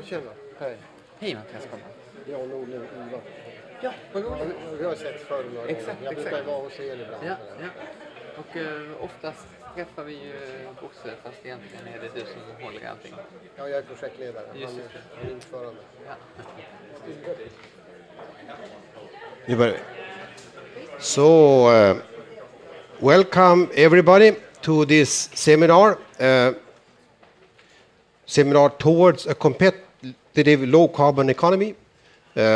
Ja, tjena. Hej. Hej Mattias, kom. Jag och Nordling Iva. Ja, vad går det? Vi har sett förr några Exakt, gånger. Jag brukar vara hos er ibland. Ja, ja. Och oftast träffar vi ju Bosse, fast egentligen är det du som håller allting. Ja, jag är projektledare. Just Han är ordförande. Ja. So, welcome everybody to this seminar. Seminar towards a competitive low-carbon economy.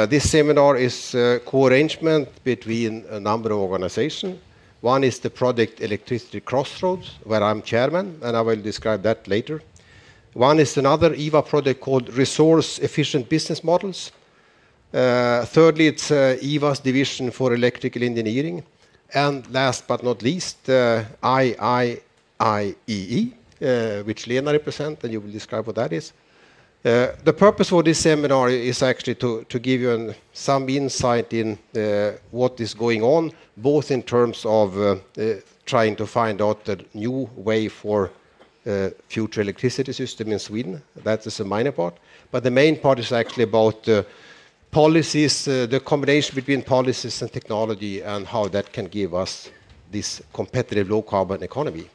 This seminar is a co-arrangement between a number of organizations. One is the project Electricity Crossroads, where I'm chairman, and I will describe that later. One is another EVA project called Resource Efficient Business Models. Thirdly, it's EVA's division for electrical engineering. And last but not least, IIIEE, which Lena represents, and you will describe what that is. The purpose for this seminar is actually to give you some insight in what is going on, both in terms of trying to find out the new way for future electricity system in Sweden. That is a minor part. But the main part is actually about policies, the combination between policies and technology, and how that can give us this competitive low-carbon economy.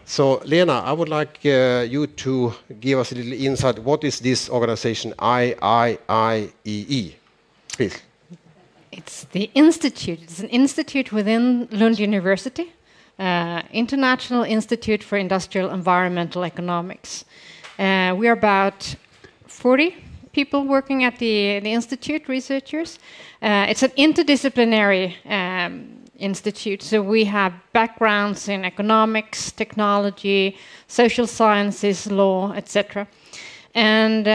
So, Lena, I would like you to give us a little insight. What is this organization, IIIEE? Please. It's the institute. It's an institute within Lund University, International Institute for Industrial Environmental Economics. We are about 40 people working at the institute, researchers. It's an interdisciplinary institute, so we have backgrounds in economics, technology, social sciences, law, etc. And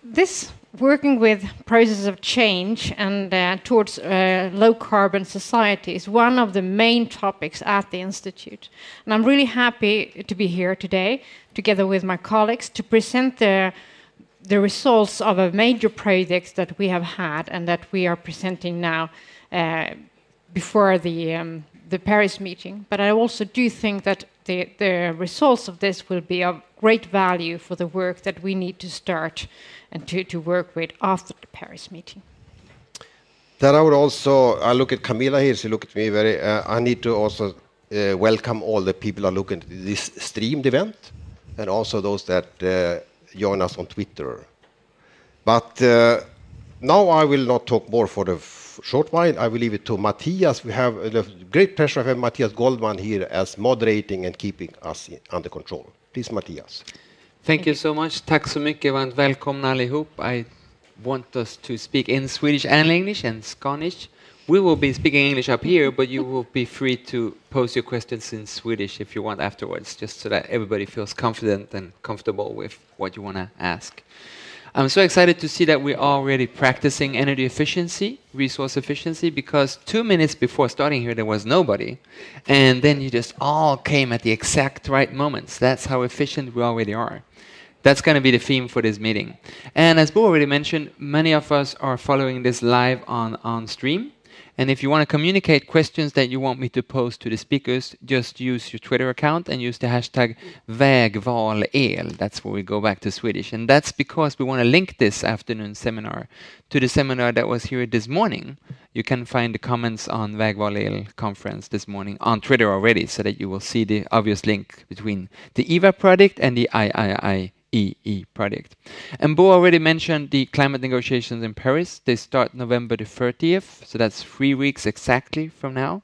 this working with process of change and towards low carbon society is one of the main topics at the institute. And I'm really happy to be here today together with my colleagues to present the results of a major project that we have had and that we are presenting now before the Paris meeting. But I also do think that the results of this will be of great value for the work that we need to start and to work with after the Paris meeting. Then I would also, I look at Camilla here, she look at me very, I need to also welcome all the people who are looking at this streamed event, and also those that join us on Twitter. But now I will not talk more for the short while. I will leave it to Matthias. We have the great pleasure of having Matthias Goldman here as moderating and keeping us under control. Please, Matthias. Thank you so much. Tack så mycket. Varmt välkomna allihop. I want us to speak in Swedish and English and Skånish. We will be speaking English up here, but you will be free to pose your questions in Swedish if you want afterwards, just so that everybody feels confident and comfortable with what you want to ask. I'm so excited to see that we're already practicing energy efficiency, resource efficiency, because 2 minutes before starting here there was nobody, and then you just all came at the exact right moments. That's how efficient we already are. That's going to be the theme for this meeting. And as Bo already mentioned, many of us are following this live on stream. And if you want to communicate questions that you want me to post to the speakers, just use your Twitter account and use the hashtag vägvalel. That's where we go back to Swedish. And that's because we want to link this afternoon seminar to the seminar that was here this morning. You can find the comments on Vägvalel conference this morning on Twitter already, so that you will see the obvious link between the EVA project and the IIIEE project. And Bo already mentioned the climate negotiations in Paris. They start November the 30th, so that's 3 weeks exactly from now.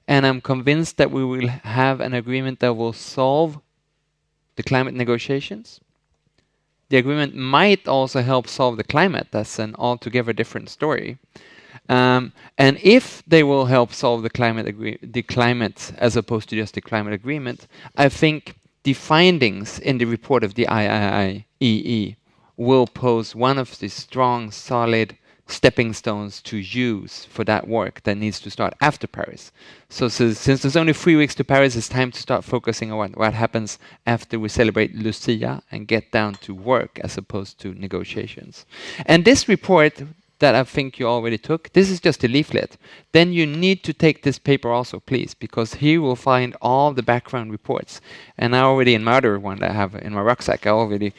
And I'm convinced that we will have an agreement that will solve the climate negotiations. The agreement might also help solve the climate. That's an altogether different story. And if they will help solve the climate as opposed to just the climate agreement, I think the findings in the report of the IIIEE will pose one of the strong, solid stepping stones to use for that work that needs to start after Paris. So since there's only 3 weeks to Paris, it's time to start focusing on what happens after we celebrate Lucia and get down to work as opposed to negotiations. And this report that I think you already took, this is just a leaflet. Then you need to take this paper also, please, because here you will find all the background reports. And I already, in my other one that I have in my rucksack, I already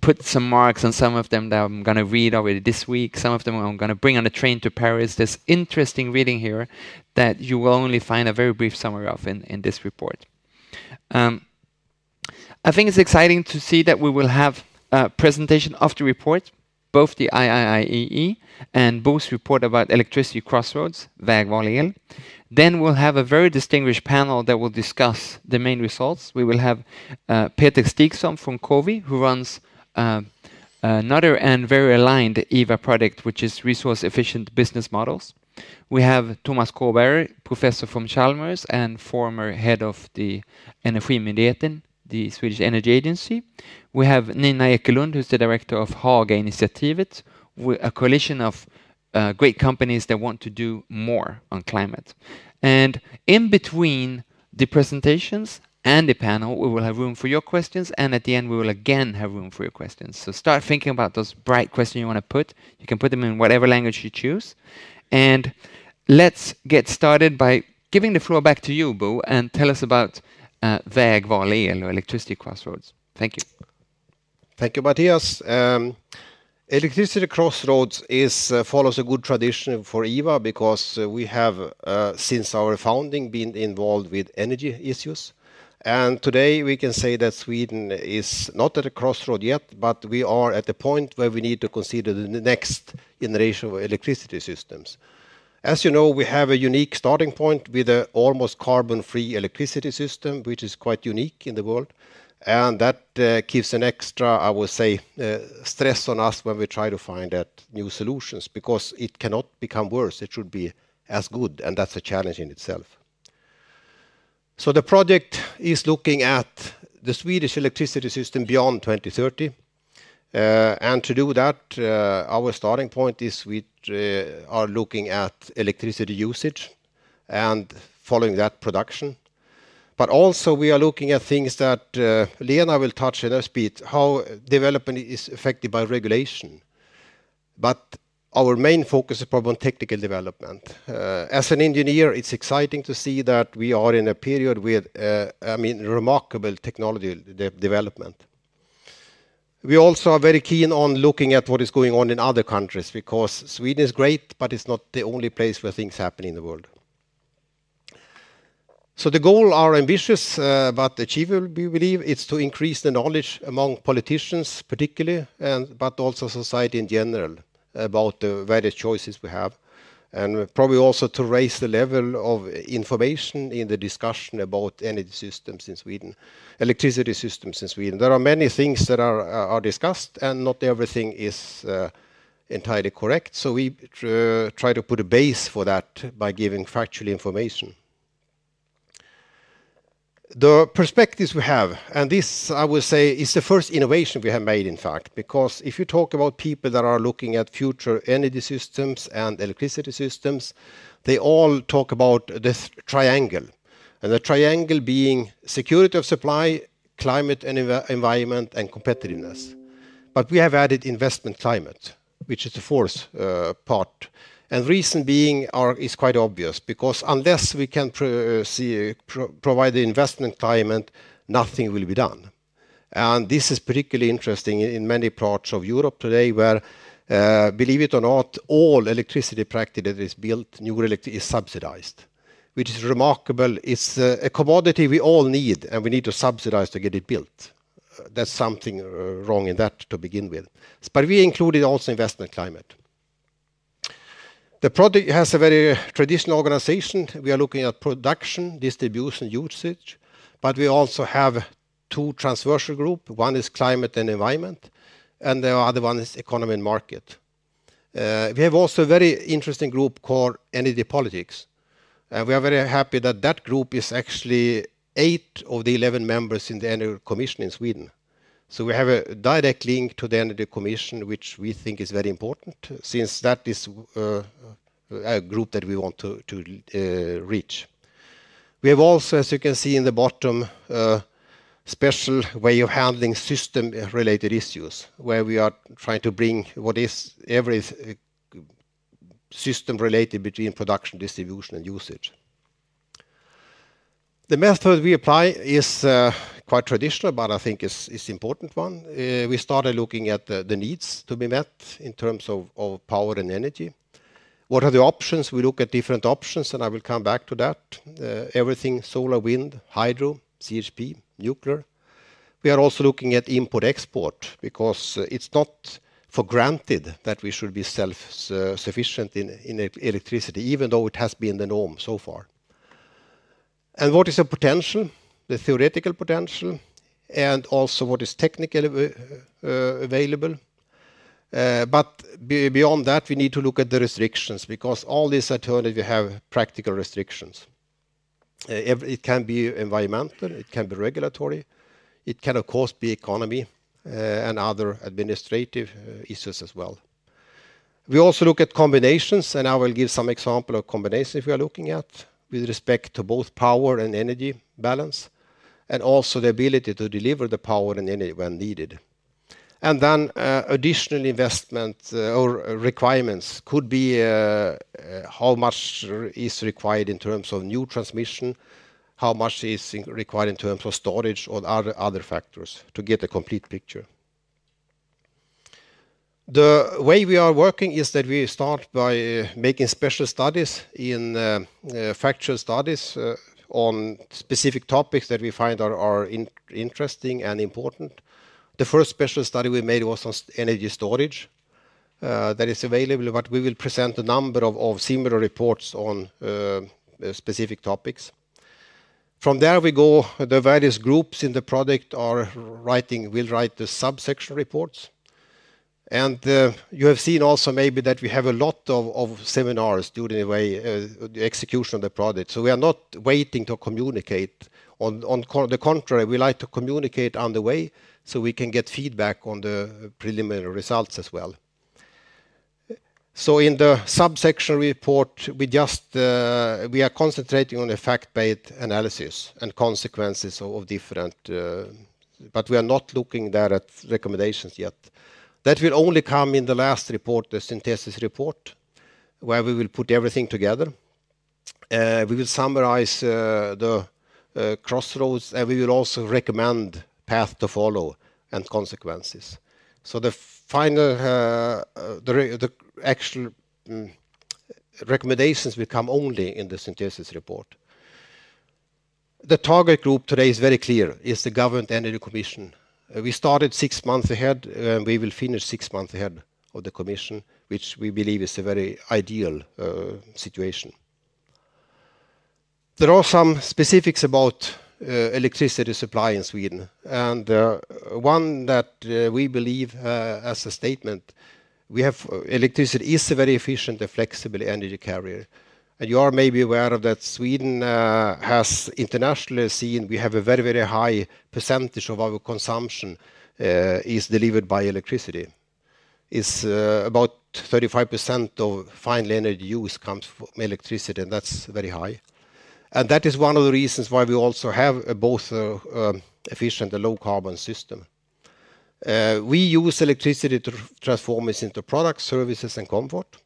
put some marks on some of them that I'm going to read already this week. Some of them I'm going to bring on a train to Paris. There's interesting reading here that you will only find a very brief summary of in this report. I think it's exciting to see that we will have a presentation of the report, both the IIIEE and Bo's report about electricity crossroads, Vägval el. Then we'll have a very distinguished panel that will discuss the main results. We will have Peter Stigson from COVI, who runs another and very aligned EVA project, which is resource-efficient business models. We have Thomas Kåberg, professor from Chalmers and former head of the Energimyndigheten, the Swedish Energy Agency. We have Nina Ekelund, who's the director of Haga-initiativet, a coalition of great companies that want to do more on climate. And in between the presentations and the panel, we will have room for your questions, and at the end we will again have room for your questions. So start thinking about those bright questions you want to put. You can put them in whatever language you choose. And let's get started by giving the floor back to you, Bo, and tell us about Vägval el, or electricity crossroads. Thank you. Thank you, Matthias. Electricity crossroads follows a good tradition for EVA because we have, since our founding, been involved with energy issues. And today we can say that Sweden is not at a crossroad yet, but we are at the point where we need to consider the next generation of electricity systems. As you know, we have a unique starting point with an almost carbon-free electricity system, which is quite unique in the world. And that gives an extra, I would say, stress on us when we try to find out new solutions, because it cannot become worse. It should be as good, and that's a challenge in itself. So the project is looking at the Swedish electricity system beyond 2030. And to do that, our starting point is we are looking at electricity usage and following that production. But also we are looking at things that Lena will touch in a bit, how development is affected by regulation. But our main focus is probably on technical development. As an engineer, it's exciting to see that we are in a period with, remarkable technology development. We also are very keen on looking at what is going on in other countries, because Sweden is great, but it's not the only place where things happen in the world. So the goals are ambitious, but achievable, we believe. It's to increase the knowledge among politicians particularly, but also society in general, about the various choices we have. And probably also to raise the level of information in the discussion about energy systems in Sweden, electricity systems in Sweden. There are many things that are discussed, and not everything is entirely correct. So we try to put a base for that by giving factual information. The perspectives we have, and this, I would say, is the first innovation we have made, in fact, because if you talk about people that are looking at future energy systems and electricity systems, they all talk about the triangle, and the triangle being security of supply, climate and environment, and competitiveness. But we have added investment climate, which is the fourth part. And the reason being is quite obvious, because unless we can provide the investment climate, nothing will be done. And this is particularly interesting in many parts of Europe today, where, believe it or not, all electricity practice that is built, new electricity, is subsidized, which is remarkable. It's a commodity we all need, and we need to subsidize to get it built. That's something wrong in that to begin with. But we included also investment climate. The project has a very traditional organization. We are looking at production, distribution, usage, but we also have two transversal groups. One is climate and environment, and the other one is economy and market. We have also a very interesting group called energy politics. And we are very happy that that group is actually 8 of the 11 members in the Energy Commission in Sweden. So we have a direct link to the Energy Commission, which we think is very important, since that is a group that we want to reach. We have also, as you can see in the bottom, special way of handling system-related issues, where we are trying to bring what is every system related between production, distribution, and usage. The method we apply is quite traditional, but I think is important one. We started looking at the needs to be met in terms of power and energy. What are the options? We look at different options, and I will come back to that. Everything solar, wind, hydro, CHP, nuclear. We are also looking at import-export, because it's not for granted that we should be self-sufficient in electricity, even though it has been the norm so far. And what is the potential, the theoretical potential, and also what is technically available. But beyond that, we need to look at the restrictions, because all these alternatives have practical restrictions. It can be environmental, it can be regulatory, it can of course be economy and other administrative issues as well. We also look at combinations, and I will give some example of combinations we are looking at with respect to both power and energy balance, and also the ability to deliver the power and energy when needed. And then additional investment or requirements could be how much is required in terms of new transmission, how much is required in terms of storage or other factors to get a complete picture. The way we are working is that we start by making special studies in factual studies on specific topics that we find are interesting and important. The first special study we made was on energy storage that is available, but we will present a number of similar reports on specific topics. From there we go, the various groups in the project will write the subsection reports. And you have seen also maybe that we have a lot of seminars during the execution of the project. So we are not waiting to communicate. On the contrary, we like to communicate on the way so we can get feedback on the preliminary results as well. So in the subsection report, we are concentrating on a fact-based analysis and consequences of different, but we are not looking there at recommendations yet. That will only come in the last report, the synthesis report, where we will put everything together. We will summarize the crossroads, and we will also recommend path to follow and consequences. So the final, the actual recommendations will come only in the synthesis report. The target group today is very clear, is the Government Energy Commission. We started 6 months ahead, and we will finish 6 months ahead of the Commission, which we believe is a very ideal situation. There are some specifics about electricity supply in Sweden, and one that we believe as a statement, we have electricity is a very efficient and flexible energy carrier. And you are maybe aware of that Sweden has internationally seen we have a very, very high percentage of our consumption is delivered by electricity. It's about 35% of final energy use comes from electricity, and that's very high. And that is one of the reasons why we also have both efficient and low carbon system. We use electricity to transform it into products, services, and comfort.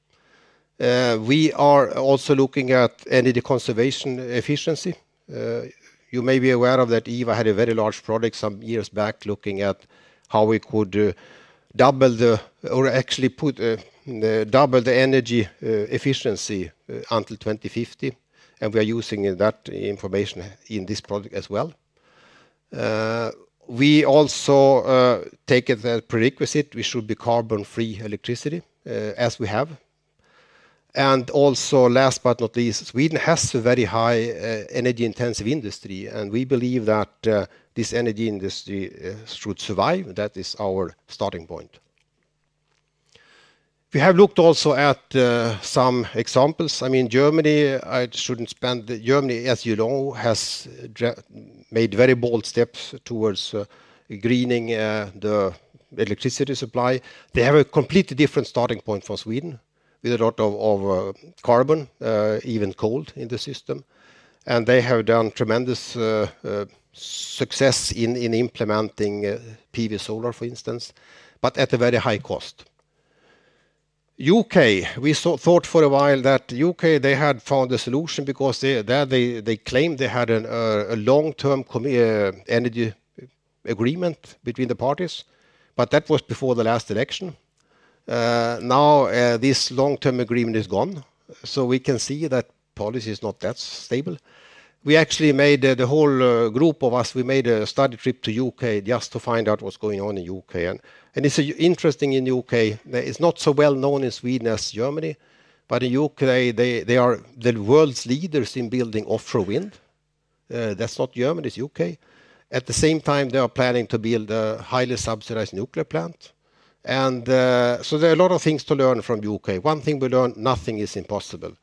We are also looking at energy conservation efficiency. You may be aware of that EVA had a very large project some years back looking at how we could double the energy efficiency until 2050. And we are using that information in this project as well. We also take it as a prerequisite, we should be carbon-free electricity, as we have. And also, last but not least, Sweden has a very high energy-intensive industry, and we believe that this energy industry should survive. That is our starting point. We have looked also at some examples. I mean, Germany, Germany, as you know, has made very bold steps towards greening the electricity supply. They have a completely different starting point from Sweden, with a lot of carbon, even coal in the system. And they have done tremendous success in implementing PV solar, for instance, but at a very high cost. UK, we thought for a while that UK, they had found a solution because they claimed they had a long-term energy agreement between the parties, but that was before the last election. Now this long-term agreement is gone, so we can see that policy is not that stable. We actually made the whole group of us, we made a study trip to UK just to find out what's going on in UK. And it's interesting in UK. It's not so well known in Sweden as Germany, but in UK they are the world's leaders in building offshore wind. That's not Germany, it's UK. At the same time, they are planning to build a highly subsidized nuclear plant. And so there are a lot of things to learn from UK. One thing we learned, nothing is impossible.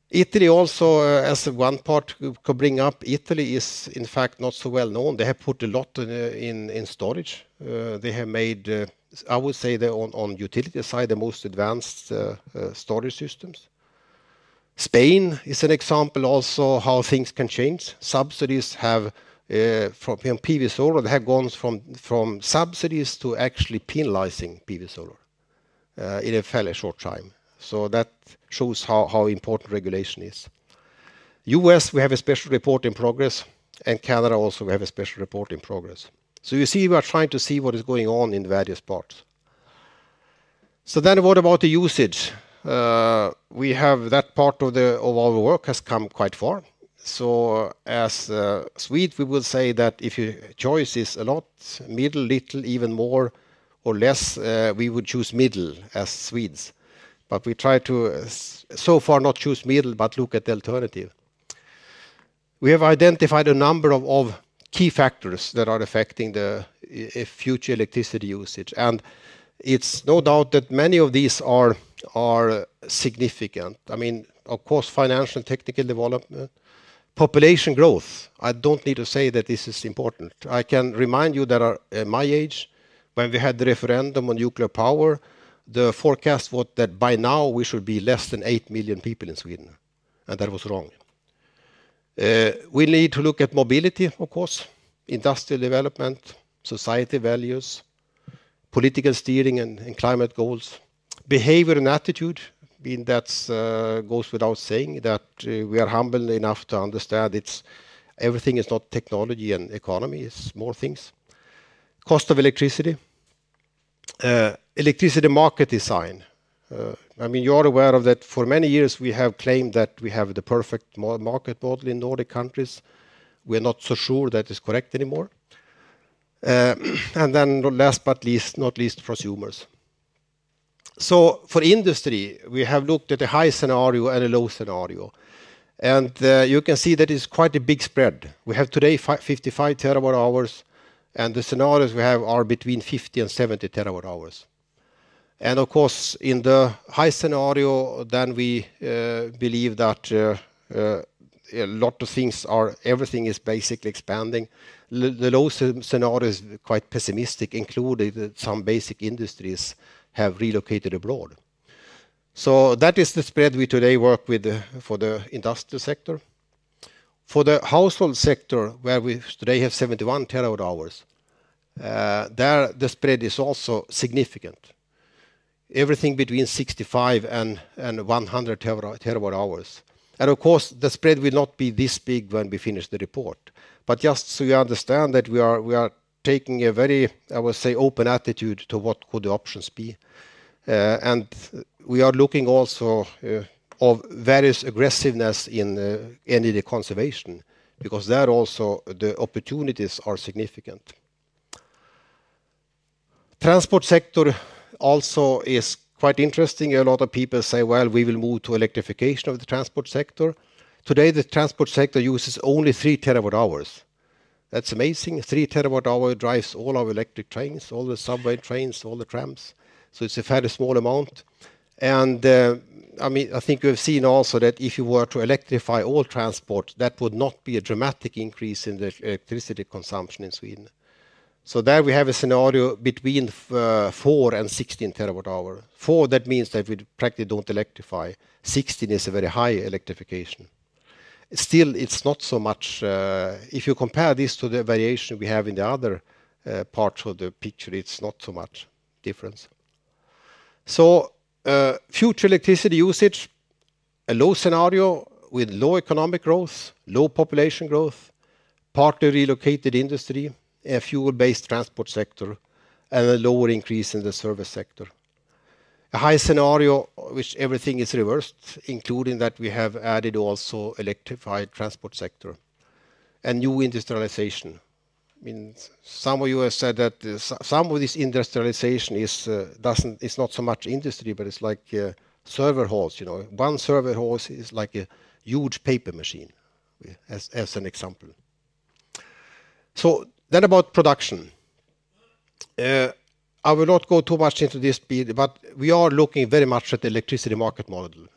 Italy also, as one part could bring up, Italy is in fact not so well known. They have put a lot in storage. They have made, I would say, on utility side, the most advanced storage systems. Spain is an example also how things can change. Subsidies have, from PV solar, they have gone from subsidies to actually penalizing PV solar in a fairly short time. So that shows how important regulation is. US, we have a special report in progress, and Canada also, we have a special report in progress. So you see, we are trying to see what is going on in various parts. So then what about the usage? We have that part of our work has come quite far. So as Swede, we will say that if your choice is a lot, middle, little, even more or less, we would choose middle as Swedes. But we try to, so far, not choose middle, but look at the alternative. We have identified a number of key factors that are affecting the future electricity usage. And it's no doubt that many of these are significant. I mean, of course, financial and technical development. Population growth. I don't need to say that this is important. I can remind you that at my age, when we had the referendum on nuclear power, the forecast was that by now we should be less than 8 million people in Sweden, and that was wrong. We need to look at mobility, of course, industrial development, society values, political steering and climate goals, behavior and attitude. I mean, that goes without saying that we are humble enough to understand everything is not technology and economy, it's more things. Cost of electricity. Electricity market design. I mean, you are aware of that. For many years, we have claimed that we have the perfect market model in Nordic countries. We are not so sure that is correct anymore. And then last but not least, prosumers. So for industry, we have looked at a high scenario and a low scenario. And you can see that it's quite a big spread. We have today 55 terawatt hours, and the scenarios we have are between 50 and 70 terawatt hours. And of course, in the high scenario, then we believe that a lot of things everything is basically expanding. The low scenario is quite pessimistic, including that some basic industries have relocated abroad. So that is the spread we today work with for the industrial sector. For the household sector, where we today have 71 terawatt hours, there the spread is also significant. Everything between 65 and 100 terawatt hours. And of course, the spread will not be this big when we finish the report. But just so you understand that we are taking a very, I would say, open attitude to what could the options be. And we are looking also of various aggressiveness in energy conservation, because there also the opportunities are significant. Transport sector also is quite interesting. A lot of people say, well, we will move to electrification of the transport sector. Today, the transport sector uses only 3 terawatt hours. That's amazing. 3 terawatt hour drives all our electric trains, all the subway trains, all the trams. So it's a fairly small amount. And I mean, I think we've seen also that if you were to electrify all transport, that would not be a dramatic increase in the electricity consumption in Sweden. So there we have a scenario between 4 and 16 terawatt hour. 4, that means that we practically don't electrify. 16 is a very high electrification. Still, it's not so much. If you compare this to the variation we have in the other parts of the picture, it's not so much difference. So future electricity usage, a low scenario with low economic growth, low population growth, partly relocated industry, a fuel-based transport sector, and a lower increase in the service sector. A high scenario, which everything is reversed, including that we have added also electrified transport sector and new industrialization. I mean, some of you have said that some of this industrialization is not so much industry, but it's like server halls. You know, one server hall is like a huge paper machine, as an example. So then about production. I will not go too much into this, but we are looking very much at the electricity market model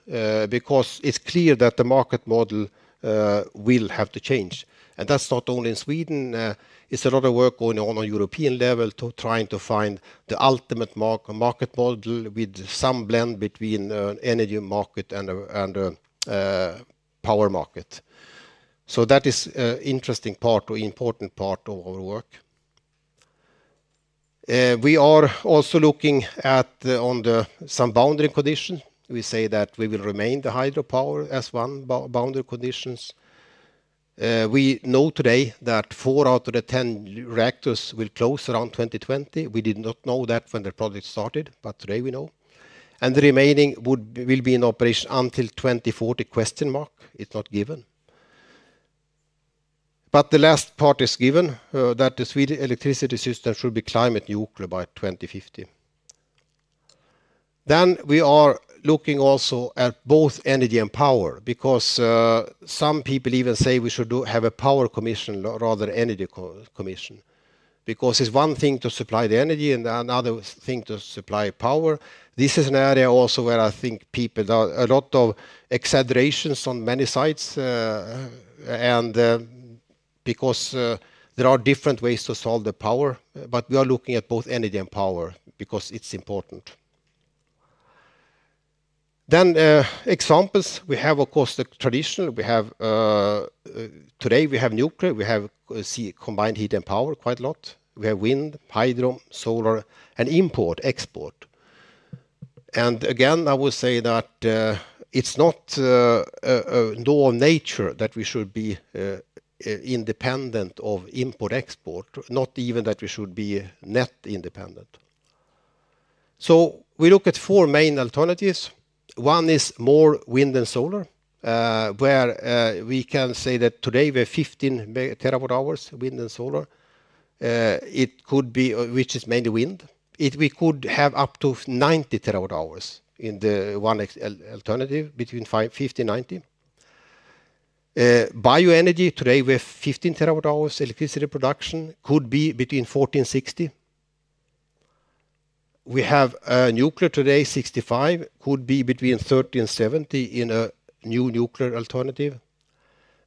because it's clear that the market model will have to change. And that's not only in Sweden. It's a lot of work going on European level to trying to find the ultimate market model with some blend between energy market and power market. So that is an interesting part or important part of our work. We are also looking at some boundary conditions. We say that we will remain the hydropower as one boundary conditions. We know today that 4 out of the 10 reactors will close around 2020. We did not know that when the project started, but today we know. And the remaining will be in operation until 2040 ? It's not given. But the last part is given, that the Swedish electricity system should be climate neutral by 2050. Then we are looking also at both energy and power, because some people even say we should have a power commission rather than energy commission. Because it's one thing to supply the energy and another thing to supply power. This is an area also where I think people are a lot of exaggerations on many sides, because there are different ways to solve the power, but we are looking at both energy and power because it's important. Then examples, we have of course the traditional, we have today we have nuclear, we have combined heat and power quite a lot. We have wind, hydro, solar, and export. And again, I would say that it's not a law of nature that we should be independent of import-export, not even that we should be net independent. So we look at 4 main alternatives. One is more wind and solar, where we can say that today we have 15 terawatt hours wind and solar. It could be, which is mainly wind. We could have up to 90 terawatt hours in the one alternative, between 50 and 90. Bioenergy, today we have 15 terawatt hours electricity production, could be between 40 and 60. We have nuclear today, 65, could be between 30 and 70 in a new nuclear alternative.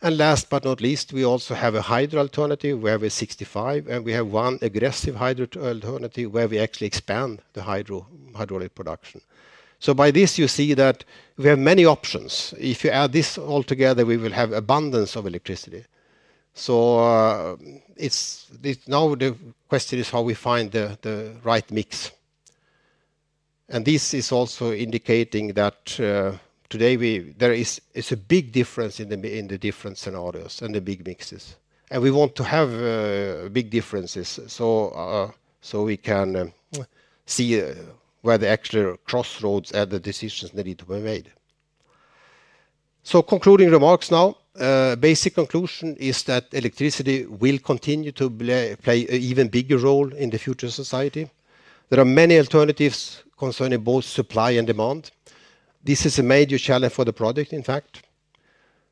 And last but not least, we also have a hydro alternative where we're 65, and we have one aggressive hydro alternative where we actually expand the hydraulic production. So by this you see that we have many options. If you add this all together, we will have abundance of electricity. So now the question is how we find the right mix. And this is also indicating that today there is a big difference in the different scenarios and the big mixes, and we want to have big differences so we can see where the actual crossroads and the decisions that need to be made. So concluding remarks now. Basic conclusion is that electricity will continue to play an even bigger role in the future society. There are many alternatives concerning both supply and demand. This is a major challenge for the project, in fact.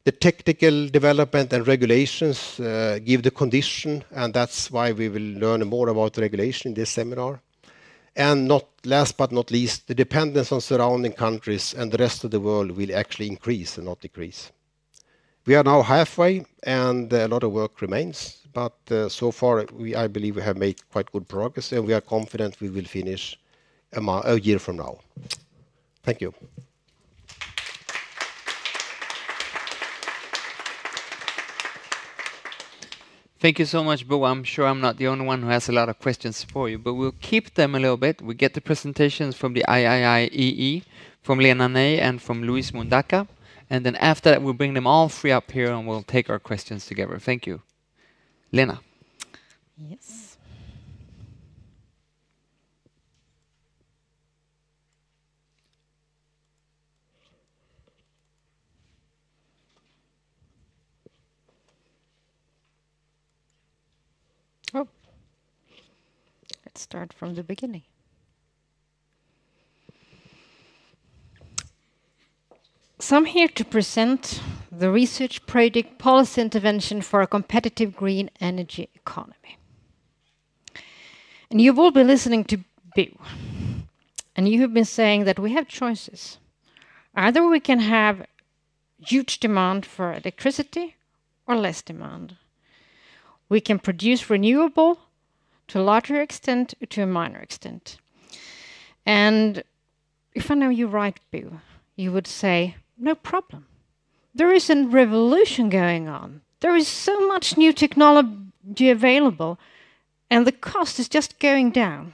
The technical development and regulations give the condition, and that's why we will learn more about regulation in this seminar. And last but not least, the dependence on surrounding countries and the rest of the world will actually increase and not decrease. We are now halfway, and a lot of work remains, but so far I believe we have made quite good progress, and we are confident we will finish a year from now. Thank you. Thank you so much, Bo. I'm sure I'm not the only one who has a lot of questions for you, but we'll keep them a little bit. We get the presentations from the IIIEE, from Lena Ney and from Luis Mundaka, and then after that we'll bring them all 3 up here and we'll take our questions together. Thank you. Lena. Yes. Oh, let's start from the beginning. So I'm here to present the research project Policy Intervention for a Competitive Green Energy Economy. And you've all been listening to Bo, and you have been saying that we have choices. Either we can have huge demand for electricity or less demand. We can produce renewable to a larger extent or to a minor extent. And if I know you right, Bo, you would say, no problem. There is a revolution going on. There is so much new technology available, and the cost is just going down.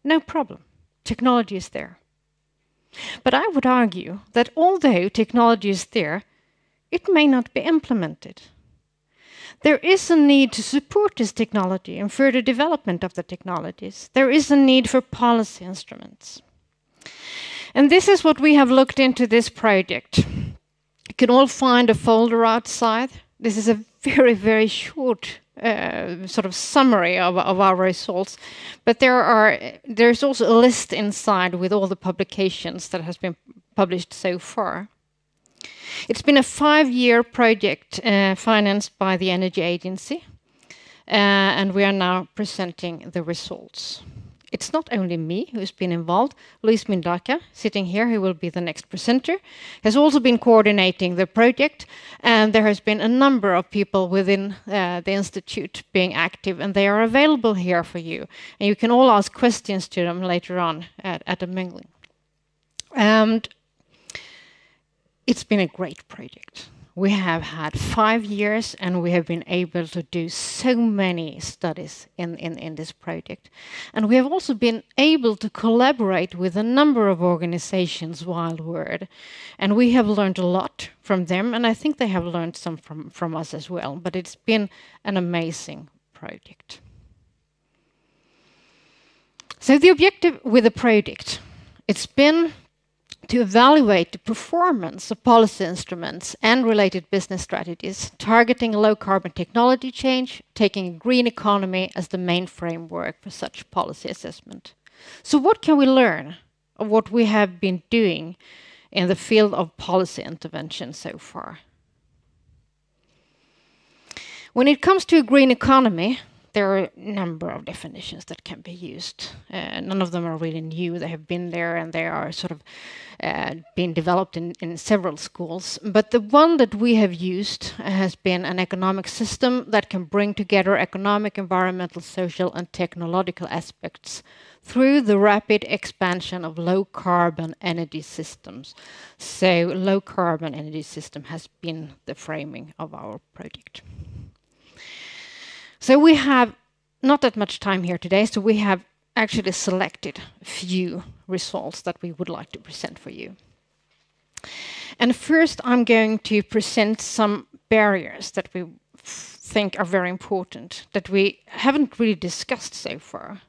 No problem. Technology is there. But I would argue that although technology is there, it may not be implemented. There is a need to support this technology and further development of the technologies. There is a need for policy instruments. And this is what we have looked into this project. You can all find a folder outside. This is a very, very short sort of summary of our results. But there's also a list inside with all the publications that has been published so far. It's been a 5-year project financed by the Energy Agency. And we are now presenting the results. It's not only me who's been involved. Luis Mindaka, sitting here, who will be the next presenter, has also been coordinating the project. And there has been a number of people within the Institute being active, and they are available here for you. And you can all ask questions to them later on at the mingling. And it's been a great project. We have had 5 years, and we have been able to do so many studies in this project. And we have also been able to collaborate with a number of organizations worldwide. And we have learned a lot from them, and I think they have learned some from us as well. But it's been an amazing project. So the objective with the project, it's been to evaluate the performance of policy instruments and related business strategies, targeting low-carbon technology change, taking a green economy as the main framework for such policy assessment. So what can we learn of what we have been doing in the field of policy intervention so far? When it comes to a green economy, there are a number of definitions that can be used. None of them are really new. They have been there, and they are sort of been developed in several schools. But the one that we have used has been an economic system that can bring together economic, environmental, social, and technological aspects through the rapid expansion of low-carbon energy systems. So low-carbon energy system has been the framing of our project. So we have not that much time here today, so we have actually selected a few results that we would like to present for you. And first, I'm going to present some barriers that we think are very important, that we haven't really discussed so far.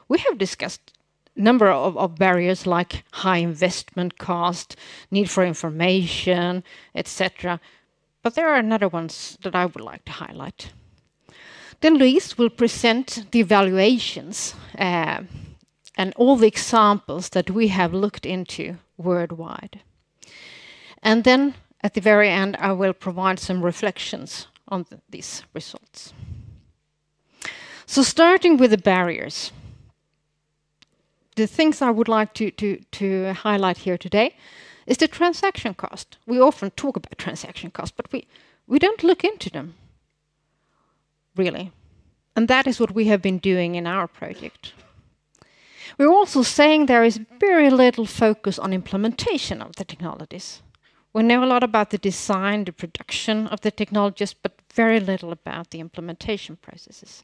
We have discussed a number of barriers like high investment cost, need for information, etc. But there are another ones that I would like to highlight. Then Luis will present the evaluations and all the examples that we have looked into worldwide. And then at the very end, I will provide some reflections on these results. So starting with the barriers, the things I would like to highlight here today is the transaction cost. We often talk about transaction cost, but we don't look into them, really. And that is what we have been doing in our project. We're also saying there is very little focus on implementation of the technologies. We know a lot about the design, the production of the technologies, but very little about the implementation processes.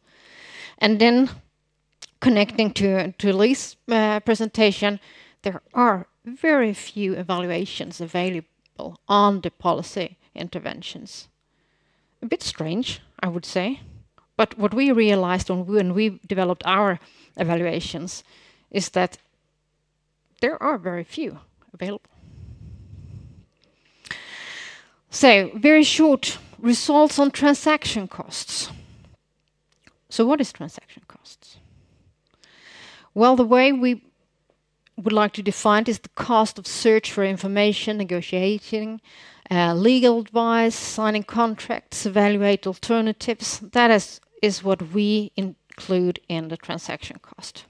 And then connecting to Lee's presentation, there are very few evaluations available on the policy interventions. A bit strange, I would say, But what we realized when we developed our evaluations is that there are very few available. So, very short results on transaction costs. So what is transaction costs? Well, the way we would like to define it is the cost of search for information, negotiating, legal advice, signing contracts, evaluate alternatives. That is what we include in the transaction cost.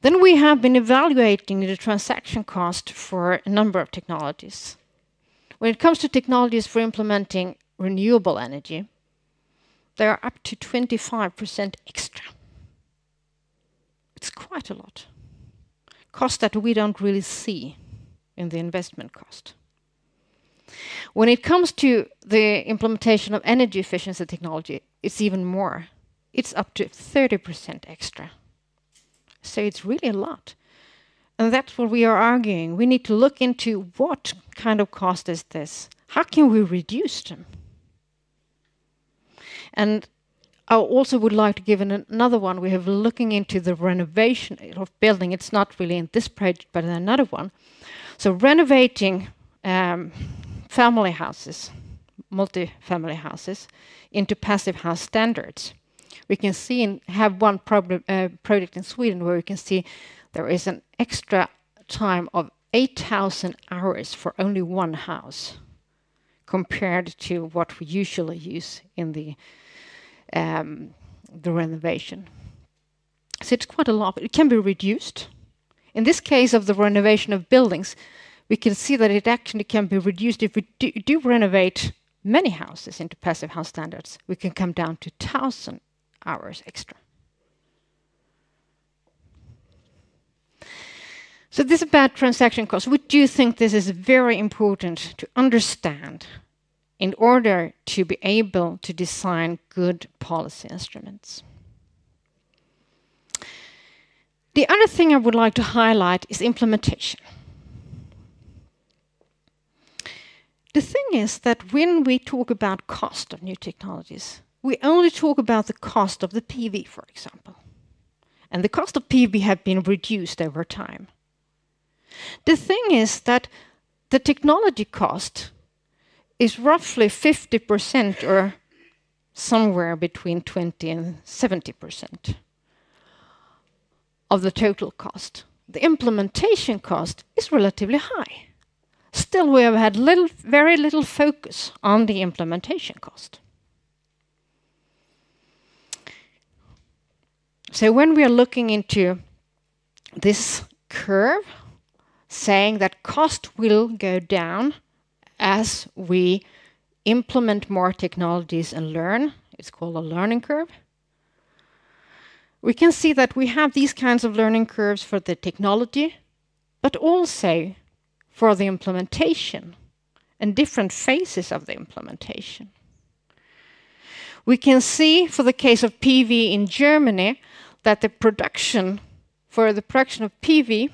Then we have been evaluating the transaction cost for a number of technologies. When it comes to technologies for implementing renewable energy, they are up to 25% extra. It's quite a lot. Cost that we don't really see in the investment cost. When it comes to the implementation of energy efficiency technology, it's even more. It's up to 30% extra. So it's really a lot. And that's what we are arguing. We need to look into what kind of cost is this? How can we reduce them? And I also would like to give another one. We have looking into the renovation of building. It's not really in this project, but in another one. So renovating family houses, multi-family houses, into passive house standards. We can see have one project in Sweden where we can see there is an extra time of 8,000 hours for only one house compared to what we usually use in the renovation. So it's quite a lot, but it can be reduced. In this case of the renovation of buildings, we can see that it actually can be reduced. If we do renovate many houses into passive house standards, we can come down to 1,000 hours extra. So this is about transaction costs. We do think this is very important to understand in order to be able to design good policy instruments. The other thing I would like to highlight is implementation. The thing is that when we talk about cost of new technologies, we only talk about the cost of the PV, for example. And the cost of PV have been reduced over time. The thing is that the technology cost is roughly 50% or somewhere between 20 and 70% of the total cost. The implementation cost is relatively high. Still, we have had very little focus on the implementation cost. So when we are looking into this curve, saying that cost will go down as we implement more technologies and learn, it's called a learning curve. We can see that we have these kinds of learning curves for the technology, but also for the implementation and different phases of the implementation. We can see for the case of PV in Germany that for the production of PV,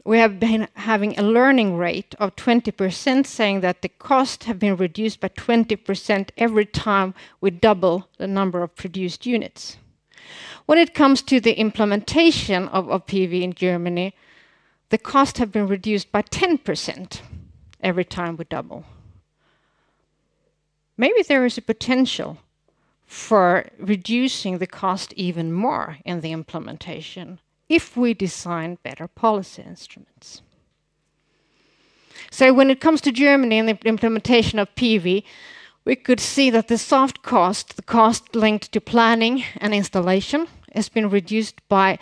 we have been having a learning rate of 20%, saying that the cost have been reduced by 20% every time we double the number of produced units. When it comes to the implementation of PV in Germany, the cost have been reduced by 10% every time we double. Maybe there is a potential for reducing the cost even more in the implementation if we design better policy instruments. So when it comes to Germany and the implementation of PV, we could see that the soft cost, the cost linked to planning and installation, has been reduced by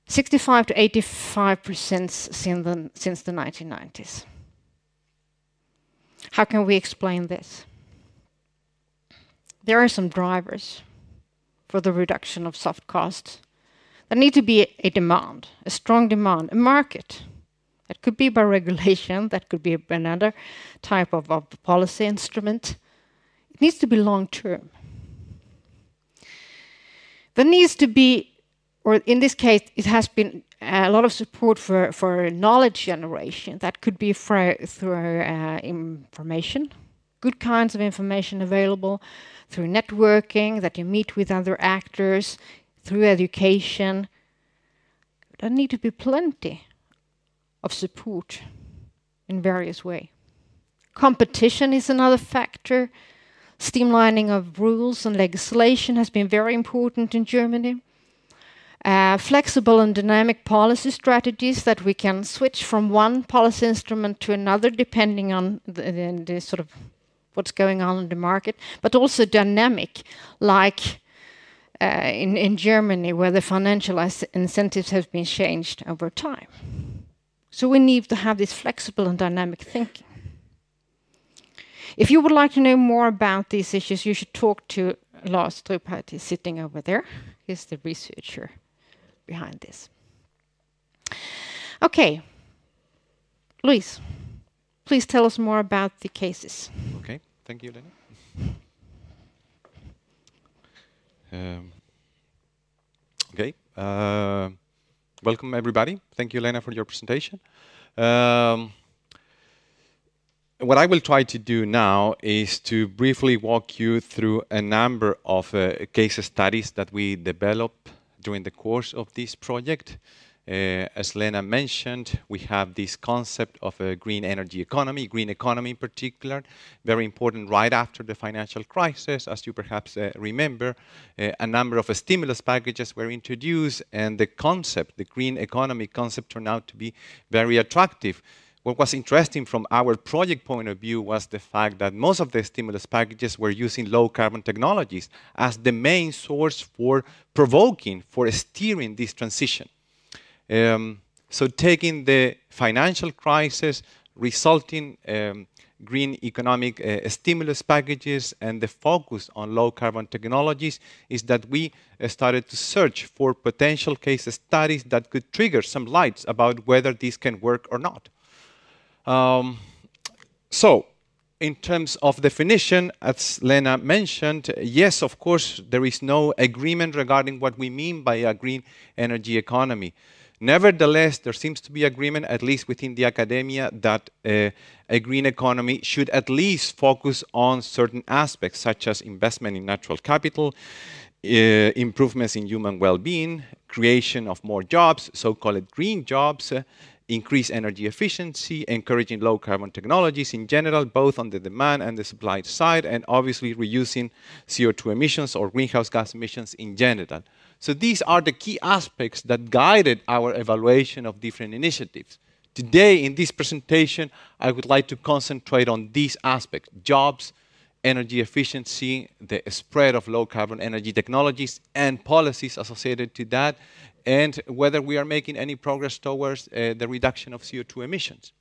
65 to 85% since the 1990s. How can we explain this? There are some drivers for the reduction of soft costs. There needs to be a demand, a strong demand, a market. That could be by regulation, that could be another type of policy instrument. It needs to be long-term. There needs to be, or in this case, it has been a lot of support for knowledge generation. That could be through information, good kinds of information available through networking, that you meet with other actors, through education. There need to be plenty of support in various ways. Competition is another factor. Streamlining of rules and legislation has been very important in Germany. Flexible and dynamic policy strategies that we can switch from one policy instrument to another depending on the sort of what's going on in the market, but also dynamic, like in Germany, where the financial incentives have been changed over time. So we need to have this flexible and dynamic thinking. If you would like to know more about these issues, you should talk to Lars Struppheit. He's sitting over there. He's the researcher behind this. Okay. Luis, please tell us more about the cases. Okay, thank you, Lena. Okay, welcome everybody. Thank you, Lena, for your presentation. What I will try to do now is to briefly walk you through a number of case studies that we developed during the course of this project. As Lena mentioned, we have this concept of a green energy economy, green economy in particular, very important right after the financial crisis. As you perhaps remember, a number of stimulus packages were introduced, and the concept, the green economy concept, turned out to be very attractive. What was interesting from our project point of view was the fact that most of the stimulus packages were using low carbon technologies as the main source for provoking, for steering this transition. So taking the financial crisis, resulting green economic stimulus packages and the focus on low carbon technologies is that we started to search for potential case studies that could trigger some lights about whether this can work or not. So, in terms of definition, as Lena mentioned, yes, of course, there is no agreement regarding what we mean by a green energy economy. Nevertheless, there seems to be agreement, at least within the academia, that a green economy should at least focus on certain aspects, such as investment in natural capital, improvements in human well-being, creation of more jobs, so-called green jobs, increase energy efficiency, encouraging low-carbon technologies in general, both on the demand and the supply side, and obviously reducing CO2 emissions or greenhouse gas emissions in general. So these are the key aspects that guided our evaluation of different initiatives. Today, in this presentation, I would like to concentrate on these aspects: jobs, energy efficiency, the spread of low-carbon energy technologies, and policies associated to that, and whether we are making any progress towards the reduction of CO2 emissions.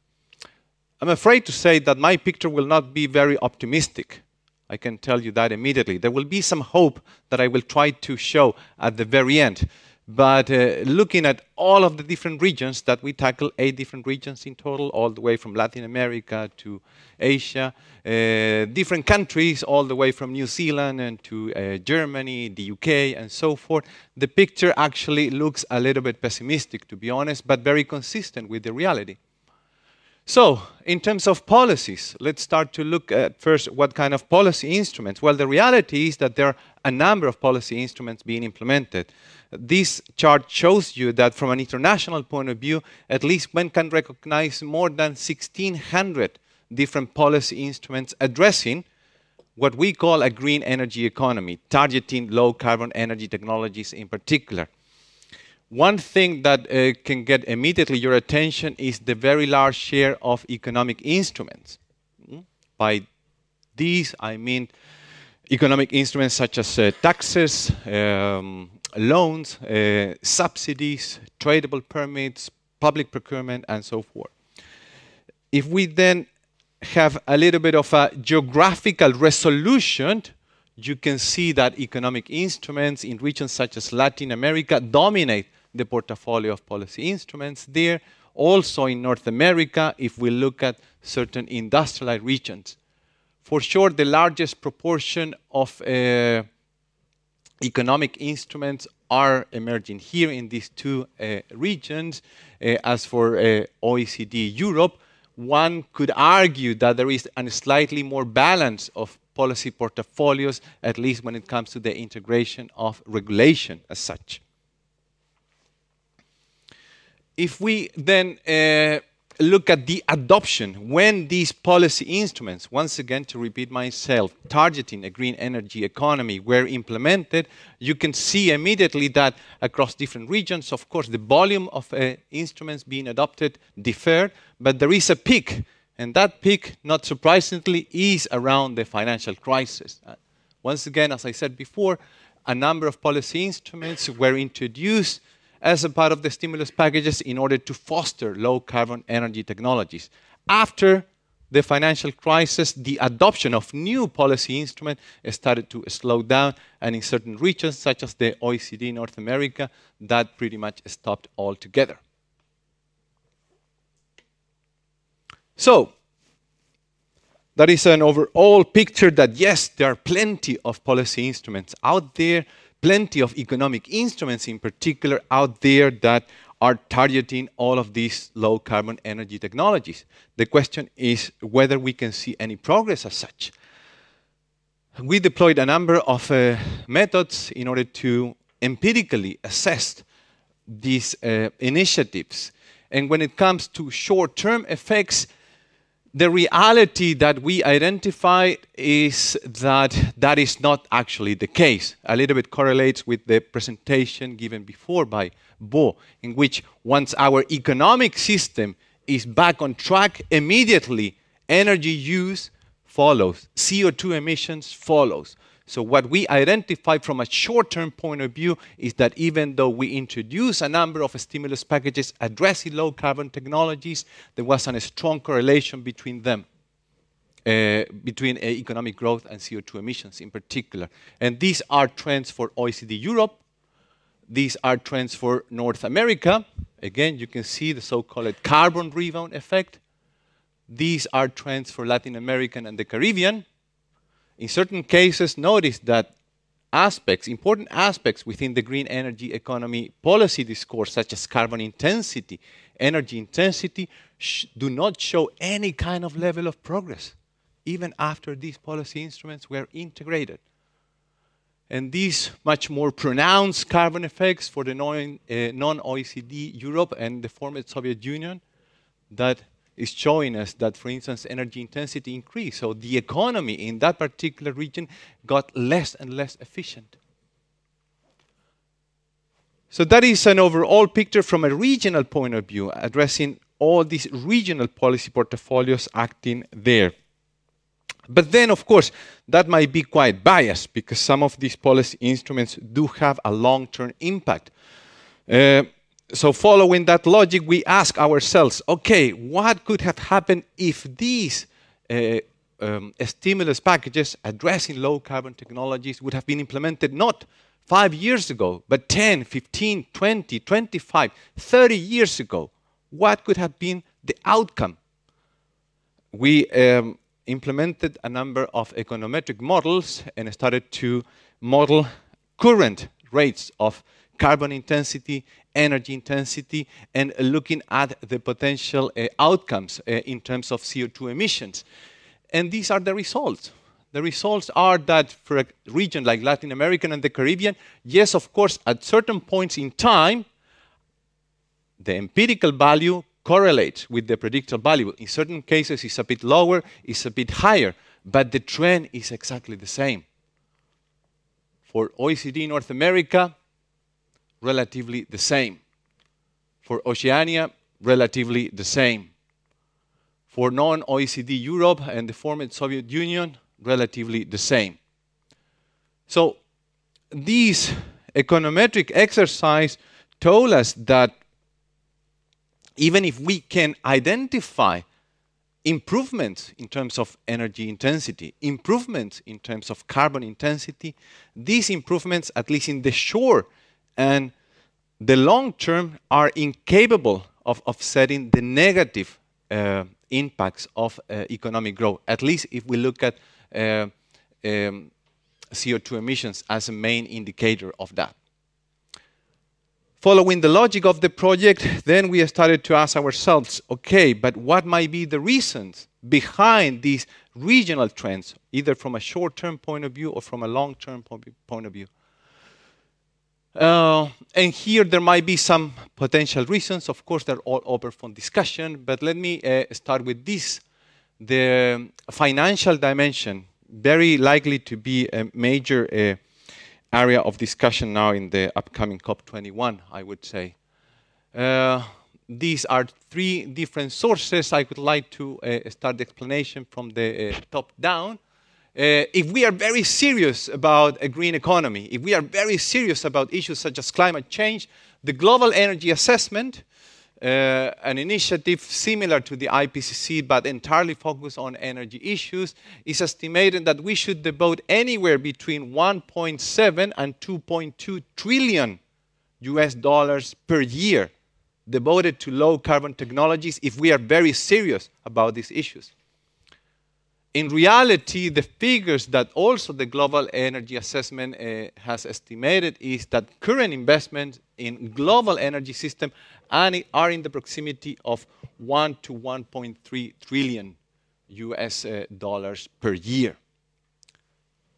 I'm afraid to say that my picture will not be very optimistic. I can tell you that immediately. There will be some hope that I will try to show at the very end. But looking at all of the different regions that we tackle, 8 different regions in total, all the way from Latin America to Asia, different countries, all the way from New Zealand and to Germany, the UK, and so forth, the picture actually looks a little bit pessimistic, to be honest, but very consistent with the reality. So, in terms of policies, let's start to look at first what kind of policy instruments. Well, the reality is that there are a number of policy instruments being implemented. This chart shows you that from an international point of view, at least one can recognize more than 1,600 different policy instruments addressing what we call a green energy economy, targeting low-carbon energy technologies in particular. One thing that can get immediately your attention is the very large share of economic instruments. By these, I mean economic instruments such as taxes, loans, subsidies, tradable permits, public procurement, and so forth. If we then have a little bit of a geographical resolution, you can see that economic instruments in regions such as Latin America dominate the portfolio of policy instruments there. Also in North America, if we look at certain industrialized regions. For sure, the largest proportion of economic instruments are emerging here in these 2 regions. As for OECD Europe, one could argue that there is a slightly more balance of policy portfolios, at least when it comes to the integration of regulation as such. If we then look at the adoption, when these policy instruments, once again to repeat myself, targeting a green energy economy were implemented, you can see immediately that across different regions, of course, the volume of instruments being adopted differed, but there is a peak, and that peak, not surprisingly, is around the financial crisis. Once again, as I said before, a number of policy instruments were introduced as a part of the stimulus packages in order to foster low-carbon energy technologies. After the financial crisis, the adoption of new policy instruments started to slow down, and in certain regions, such as the OECD North America, that pretty much stopped altogether. So, that is an overall picture that, yes, there are plenty of policy instruments out there, plenty of economic instruments in particular out there that are targeting all of these low-carbon energy technologies. The question is whether we can see any progress as such. We deployed a number of methods in order to empirically assess these initiatives. And when it comes to short-term effects, the reality that we identify is that that is not actually the case. A little bit correlates with the presentation given before by Bo, in which once our economic system is back on track, immediately energy use follows, CO2 emissions follows. So what we identify from a short-term point of view is that even though we introduce a number of stimulus packages addressing low-carbon technologies, there wasn't a strong correlation between them, between economic growth and CO2 emissions in particular. And these are trends for OECD Europe. These are trends for North America. Again, you can see the so-called carbon rebound effect. These are trends for Latin America and the Caribbean. In certain cases, notice that aspects, important aspects within the green energy economy policy discourse, such as carbon intensity, energy intensity, do not show any kind of level of progress, even after these policy instruments were integrated. And these much more pronounced carbon effects for the non-OECD Europe and the former Soviet Union, that is showing us that, for instance, energy intensity increased. So the economy in that particular region got less and less efficient. So that is an overall picture from a regional point of view, addressing all these regional policy portfolios acting there. But then, of course, that might be quite biased because some of these policy instruments do have a long-term impact. So following that logic, we ask ourselves, okay, what could have happened if these stimulus packages addressing low-carbon technologies would have been implemented not 5 years ago, but 10, 15, 20, 25, 30 years ago? What could have been the outcome? We implemented a number of econometric models and started to model current rates of carbon intensity, energy intensity, and looking at the potential outcomes in terms of CO2 emissions. And these are the results. The results are that for a region like Latin America and the Caribbean, yes, of course, at certain points in time, the empirical value correlates with the predicted value. In certain cases, it's a bit lower, it's a bit higher, but the trend is exactly the same. For OECD North America, relatively the same. For Oceania, relatively the same. For non-OECD Europe and the former Soviet Union, relatively the same. So this econometric exercise told us that even if we can identify improvements in terms of energy intensity, improvements in terms of carbon intensity, these improvements, at least in the short and the long term, are incapable of offsetting the negative impacts of economic growth, at least if we look at CO2 emissions as a main indicator of that. Following the logic of the project, then we started to ask ourselves, okay, but what might be the reasons behind these regional trends, either from a short-term point of view or from a long-term point of view? And here there might be some potential reasons. Of course, they're all open for discussion, but let me start with this. The financial dimension, very likely to be a major area of discussion now in the upcoming COP21, I would say. These are three different sources. I would like to start the explanation from the top down. If we are very serious about a green economy, if we are very serious about issues such as climate change, the Global Energy Assessment, an initiative similar to the IPCC but entirely focused on energy issues, is estimated that we should devote anywhere between 1.7 and 2.2 trillion US dollars per year devoted to low carbon technologies if we are very serious about these issues. In reality, the figures that also the Global Energy Assessment has estimated is that current investments in global energy system are in the proximity of 1 to 1.3 trillion US dollars per year.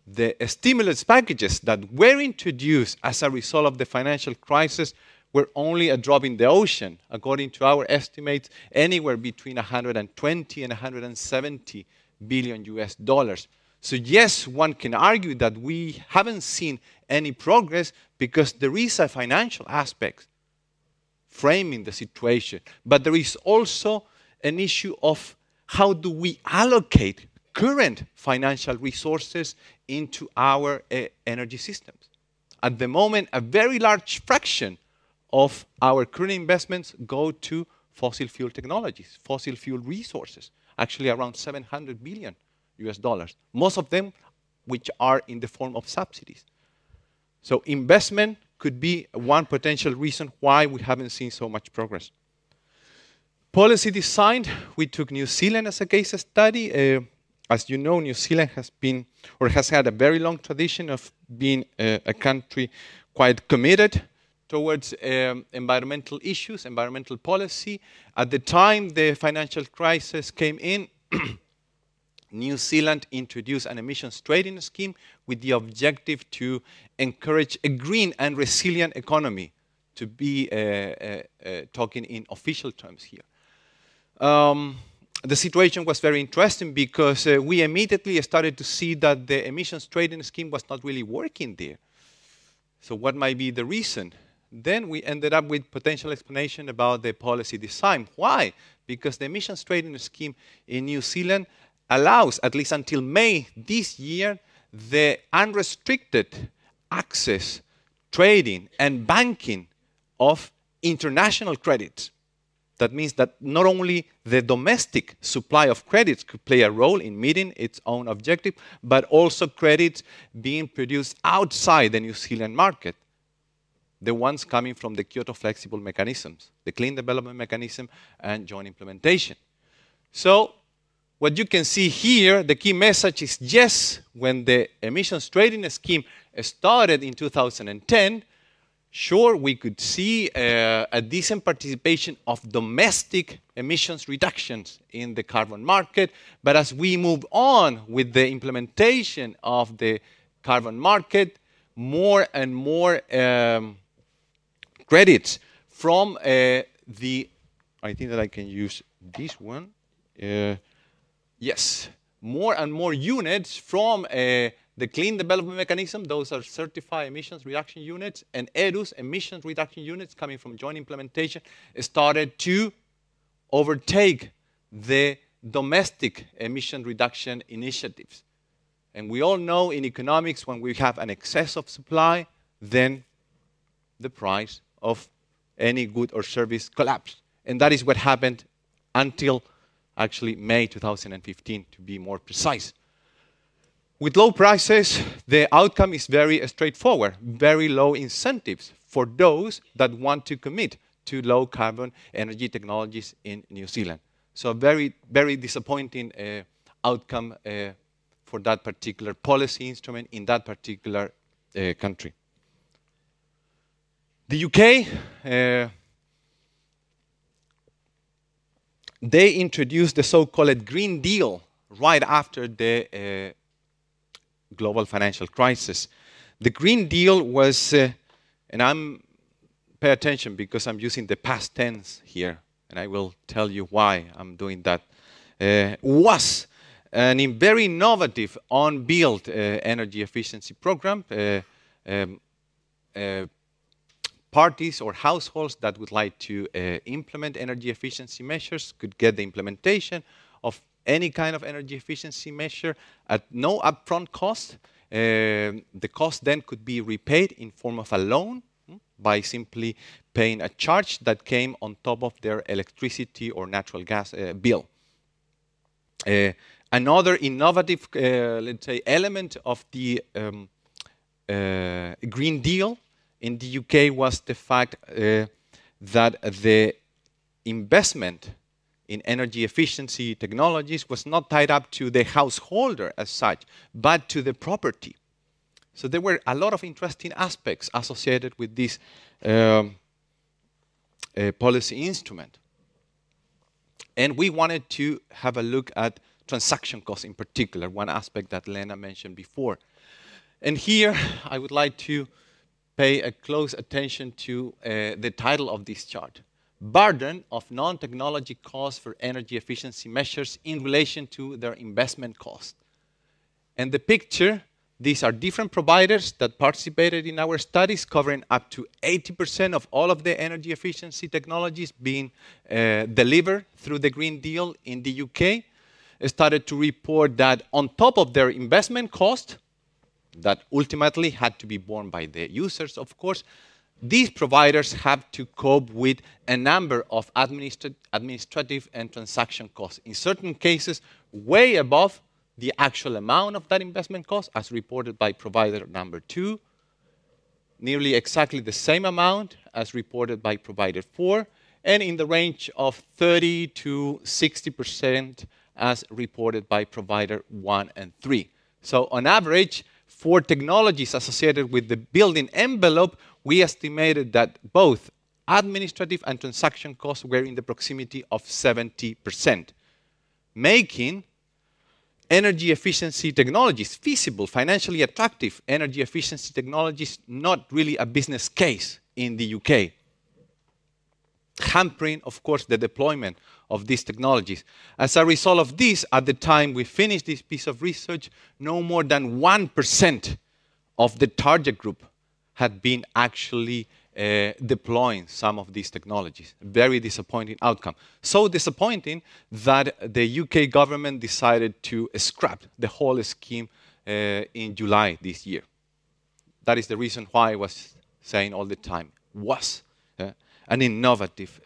The stimulus packages that were introduced as a result of the financial crisis were only a drop in the ocean, according to our estimates, anywhere between 120 and 170 billion US dollars. So yes, one can argue that we haven't seen any progress because there is a financial aspect framing the situation. But there is also an issue of how do we allocate current financial resources into our energy systems. At the moment, a very large fraction of our current investments go to fossil fuel technologies, fossil fuel resources, actually around 700 billion US dollars, most of them which are in the form of subsidies. So investment could be one potential reason why we haven't seen so much progress. Policy design, we took New Zealand as a case study. As you know, New Zealand has been, or has had a very long tradition of being a country quite committed towards environmental issues, environmental policy. At the time the financial crisis came in, New Zealand introduced an emissions trading scheme with the objective to encourage a green and resilient economy, to be talking in official terms here. The situation was very interesting because we immediately started to see that the emissions trading scheme was not really working there. So what might be the reason? Then we ended up with potential explanation about the policy design. Why? Because the emissions trading scheme in New Zealand allows, at least until May this year, the unrestricted access, trading, and banking of international credits. That means that not only the domestic supply of credits could play a role in meeting its own objective, but also credits being produced outside the New Zealand market. The ones coming from the Kyoto flexible mechanisms, the clean development mechanism, and joint implementation. So what you can see here, the key message is yes, when the emissions trading scheme started in 2010, sure, we could see a decent participation of domestic emissions reductions in the carbon market, but as we move on with the implementation of the carbon market, more and more credits from I think that I can use this one. Yes, more and more units from the clean development mechanism, those are certified emissions reduction units, and ERUs, emissions reduction units coming from joint implementation, started to overtake the domestic emission reduction initiatives. And we all know in economics, when we have an excess of supply, then the price of any good or service collapsed. And that is what happened until actually May 2015, to be more precise. With low prices, the outcome is very straightforward, very low incentives for those that want to commit to low carbon energy technologies in New Zealand. So a very, very disappointing outcome for that particular policy instrument in that particular country. The UK, they introduced the so-called Green Deal right after the global financial crisis. The Green Deal was, and pay attention because I'm using the past tense here, and I will tell you why I'm doing that, was a very innovative on-build energy efficiency program. Parties or households that would like to implement energy efficiency measures could get the implementation of any kind of energy efficiency measure at no upfront cost. The cost then could be repaid in form of a loan by simply paying a charge that came on top of their electricity or natural gas bill. Another innovative, let's say, element of the Green Deal in the UK was the fact that the investment in energy efficiency technologies was not tied up to the householder as such, but to the property. So there were a lot of interesting aspects associated with this policy instrument. And we wanted to have a look at transaction costs in particular, one aspect that Lena mentioned before. And here I would like to pay a close attention to the title of this chart. Burden of non-technology costs for energy efficiency measures in relation to their investment cost. And the picture, these are different providers that participated in our studies, covering up to 80% of all of the energy efficiency technologies being delivered through the Green Deal in the UK, started to report that on top of their investment cost, that ultimately had to be borne by the users, of course, these providers have to cope with a number of administrative and transaction costs. In certain cases, way above the actual amount of that investment cost, as reported by provider number 2, nearly exactly the same amount as reported by provider 4, and in the range of 30 to 60% as reported by provider 1 and 3. So on average, for technologies associated with the building envelope, we estimated that both administrative and transaction costs were in the proximity of 70%, making energy efficiency technologies feasible, financially attractive energy efficiency technologies not really a business case in the UK, hampering, of course, the deployment of these technologies. As a result of this, at the time we finished this piece of research, no more than 1% of the target group had been actually deploying some of these technologies. Very disappointing outcome. So disappointing that the UK government decided to scrap the whole scheme in July this year. That is the reason why I was saying all the time, was an innovative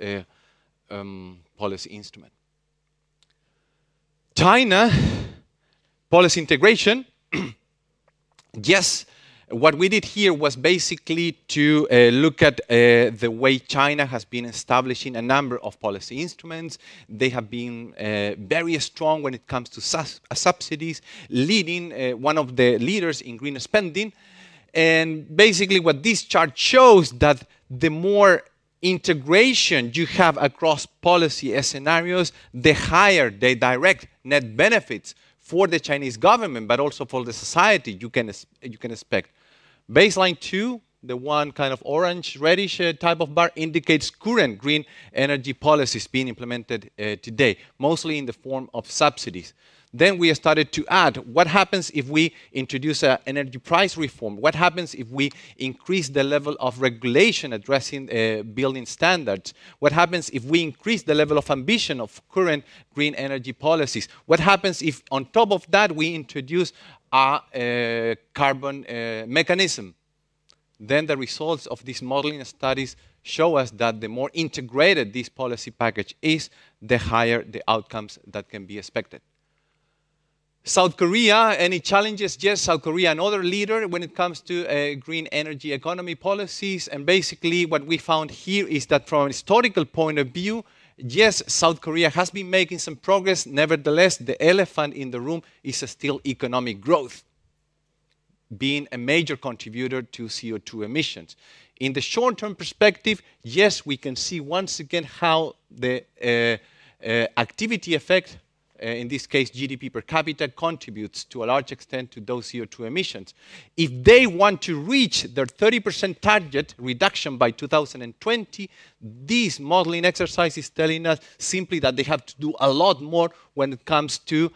policy instrument. China, policy integration. Yes, what we did here was basically to look at the way China has been establishing a number of policy instruments. They have been very strong when it comes to subsidies, leading one of the leaders in green spending. And basically what this chart shows that the more integration you have across policy scenarios, the higher the direct net benefits for the Chinese government, but also for the society you can expect. Baseline 2, the one kind of orange, reddish type of bar, indicates current green energy policies being implemented today, mostly in the form of subsidies. Then we started to add, what happens if we introduce an energy price reform? What happens if we increase the level of regulation addressing building standards? What happens if we increase the level of ambition of current green energy policies? What happens if, on top of that, we introduce a carbon mechanism? Then the results of these modeling studies show us that the more integrated this policy package is, the higher the outcomes that can be expected. South Korea, any challenges? Yes, South Korea, another leader when it comes to green energy economy policies. And basically what we found here is that from a historical point of view, yes, South Korea has been making some progress. Nevertheless, the elephant in the room is still economic growth, being a major contributor to CO2 emissions. In the short-term perspective, yes, we can see once again how the activity effect, in this case GDP per capita, contributes to a large extent to those CO2 emissions. If they want to reach their 30% target reduction by 2020, this modeling exercise is telling us simply that they have to do a lot more when it comes to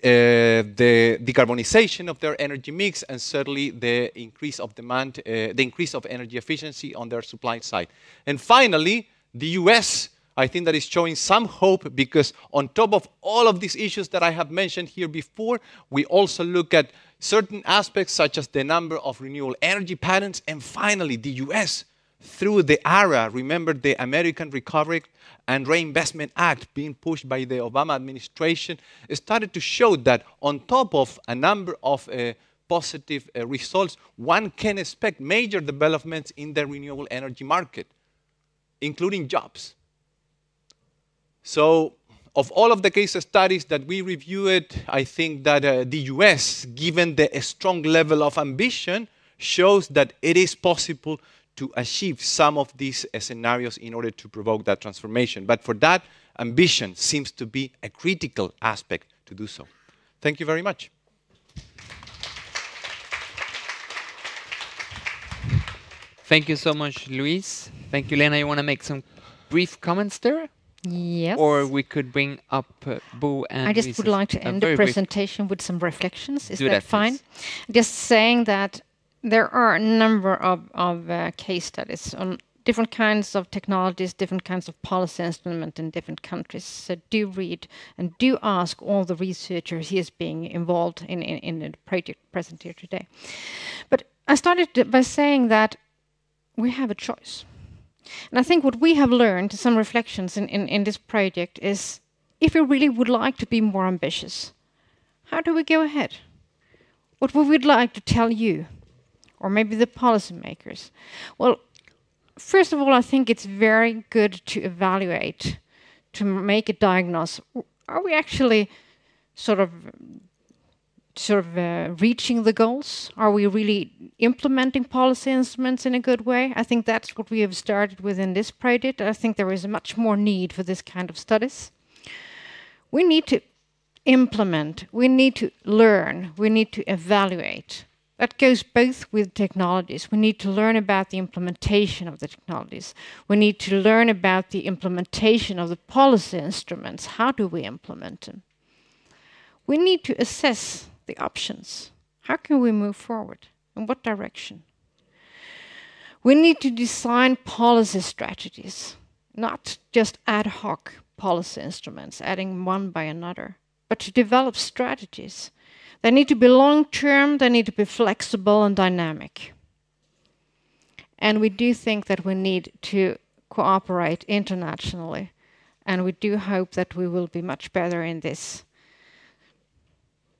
the decarbonization of their energy mix, and certainly the increase of demand, the increase of energy efficiency on their supply side. And finally, the US, I think that is showing some hope, because on top of all of these issues that I have mentioned here before, we also look at certain aspects such as the number of renewable energy patents, and finally the US, through the ARA, remember the American Recovery and Reinvestment Act being pushed by the Obama administration, started to show that on top of a number of positive results, one can expect major developments in the renewable energy market, including jobs. So, of all of the case studies that we reviewed, I think that the US, given the strong level of ambition, shows that it is possible to achieve some of these scenarios in order to provoke that transformation. But for that, ambition seems to be a critical aspect to do so. Thank you very much. Thank you so much, Luis. Thank you, Lena. You want to make some brief comments there? Yes. Or we could bring up Bo and I just Luis's- would like to end the very brief- presentation with some reflections. Is Do that that, fine? please. Just saying that there are a number of case studies on different kinds of technologies, different kinds of policy instruments in different countries. So do read and do ask all the researchers who is being involved in the project present here today. But I started by saying that we have a choice. And I think what we have learned, some reflections in this project, is if we really would like to be more ambitious, how do we go ahead? What we would like to tell you, or maybe the policymakers? Well, first of all, I think it's very good to evaluate, to make a diagnosis. Are we actually sort of reaching the goals? Are we really implementing policy instruments in a good way? I think that's what we have started with in this project. I think there is much more need for this kind of studies. We need to implement, we need to learn, we need to evaluate. That goes both with technologies. We need to learn about the implementation of the technologies. We need to learn about the implementation of the policy instruments. How do we implement them? We need to assess the options. How can we move forward? In what direction? We need to design policy strategies, not just ad hoc policy instruments, adding one by another, but to develop strategies. They need to be long-term, they need to be flexible and dynamic. And we do think that we need to cooperate internationally, and we do hope that we will be much better in this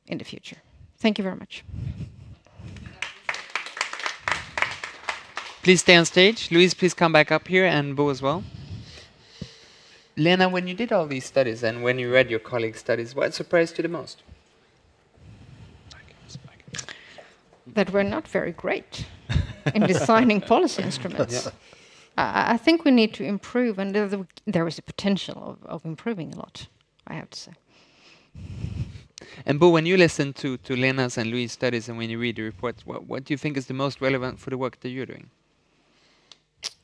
in the future. Thank you very much. Please stay on stage. Luis, please come back up here, and Bo as well. Lena, when you did all these studies and when you read your colleagues' studies, what surprised you the most? That we're not very great in designing policy instruments. I think we need to improve, and there is a potential of improving a lot, I have to say. And Bo, when you listen to Lena's and Luis' studies and when you read the reports, what do you think is the most relevant for the work that you're doing?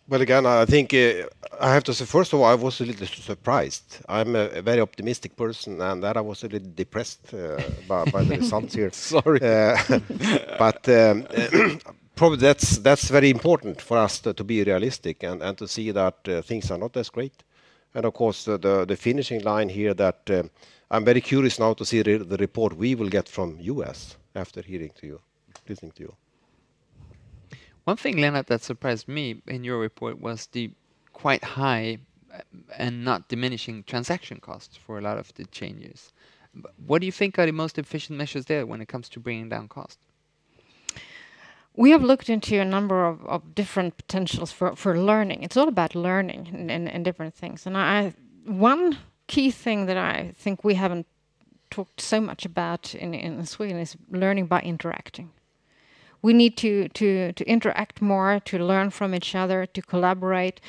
Well, again, I think I have to say, first of all, I was a little surprised. I'm a very optimistic person, and that I was a little depressed by the results here. Sorry. But probably that's very important for us to be realistic and to see that things are not as great. And of course, the finishing line here that I'm very curious now to see the report we will get from US after listening to you. One thing, Lena, that surprised me in your report was the quite high and not diminishing transaction costs for a lot of the changes. What do you think are the most efficient measures there when it comes to bringing down cost? We have looked into a number of different potentials for learning. It's all about learning and different things. And one key thing that I think we haven't talked so much about in Sweden is learning by interacting. We need to interact more, to learn from each other, to collaborate.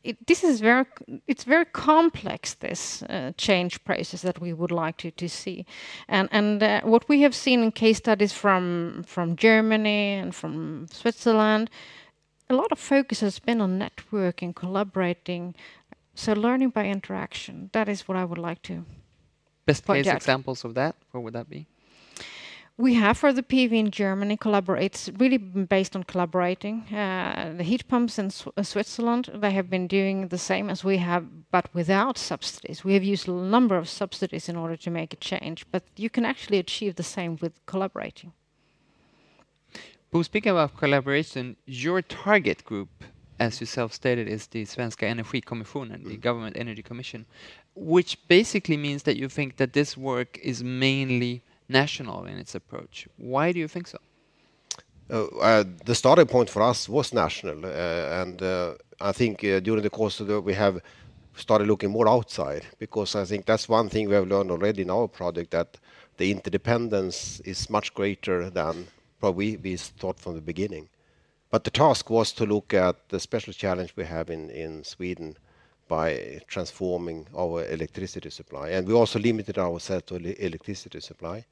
It's very complex, this change process that we would like to see. And what we have seen in case studies from Germany and from Switzerland, a lot of focus has been on networking, collaborating, so learning by interaction. That is what I would like to Best point case out. examples of that, what would that be? We have for the PV in Germany, it's really been based on collaborating. The heat pumps in Switzerland, they have been doing the same as we have, but without subsidies. We have used a number of subsidies in order to make a change, but you can actually achieve the same with collaborating. But speaking about collaboration, your target group, as you self-stated, is the Svenska Energikommissionen, the Government Energy Commission, which basically means that you think that this work is mainly national in its approach. Why do you think so? The starting point for us was national, and I think during the course of we have started looking more outside, because I think that's one thing we have learned already in our project, that the interdependence is much greater than probably we thought from the beginning. But the task was to look at the special challenge we have in Sweden by transforming our electricity supply, and we also limited ourselves to electricity supply.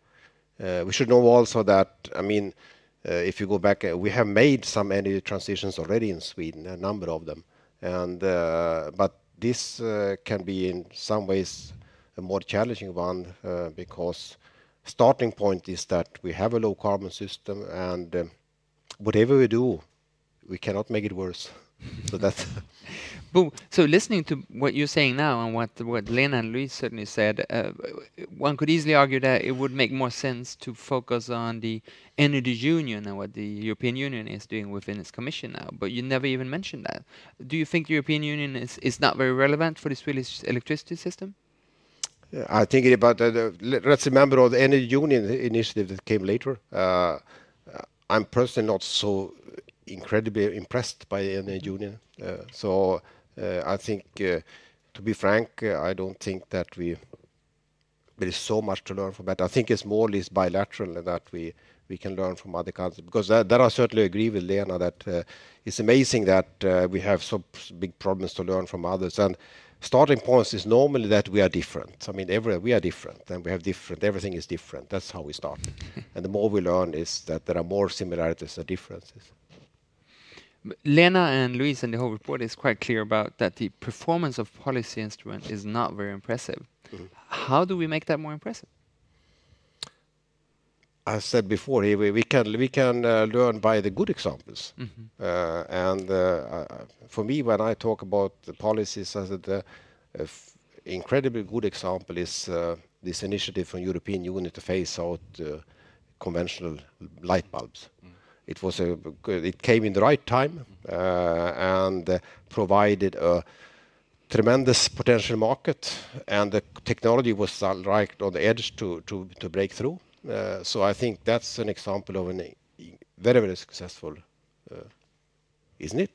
We should know also that, I mean, if you go back, we have made some energy transitions already in Sweden, a number of them, and but this can be in some ways a more challenging one, because starting point is that we have a low carbon system, and whatever we do, we cannot make it worse. So that's Boom. So listening to what you're saying now and what Lena and Luis certainly said, one could easily argue that it would make more sense to focus on the energy union and what the European Union is doing within its commission now. But you never even mentioned that. Do you think the European Union is not very relevant for the Swedish electricity system? I think about let's remember all the energy union initiative that came later. I'm personally not so incredibly impressed by the energy union. So I think, to be frank, I don't think that there is so much to learn from that. I think it's more or less bilateral that we can learn from other countries, because that I certainly agree with Lena that it's amazing that we have so big problems to learn from others. And starting points is normally that we are different. I mean, we are different, and we have different. Everything is different. That's how we start. And the more we learn is that there are more similarities than differences. Lena and Luis and the whole report is quite clear about that the performance of policy instrument is not very impressive. Mm-hmm. How do we make that more impressive? I said before, we can learn by the good examples. Mm-hmm. And for me, when I talk about the policies, I said incredibly good example is this initiative from European Union to phase out conventional light bulbs. Mm. It came in the right time, and provided a tremendous potential market, and the technology was right on the edge to break through. So I think that's an example of a very, very successful, isn't it?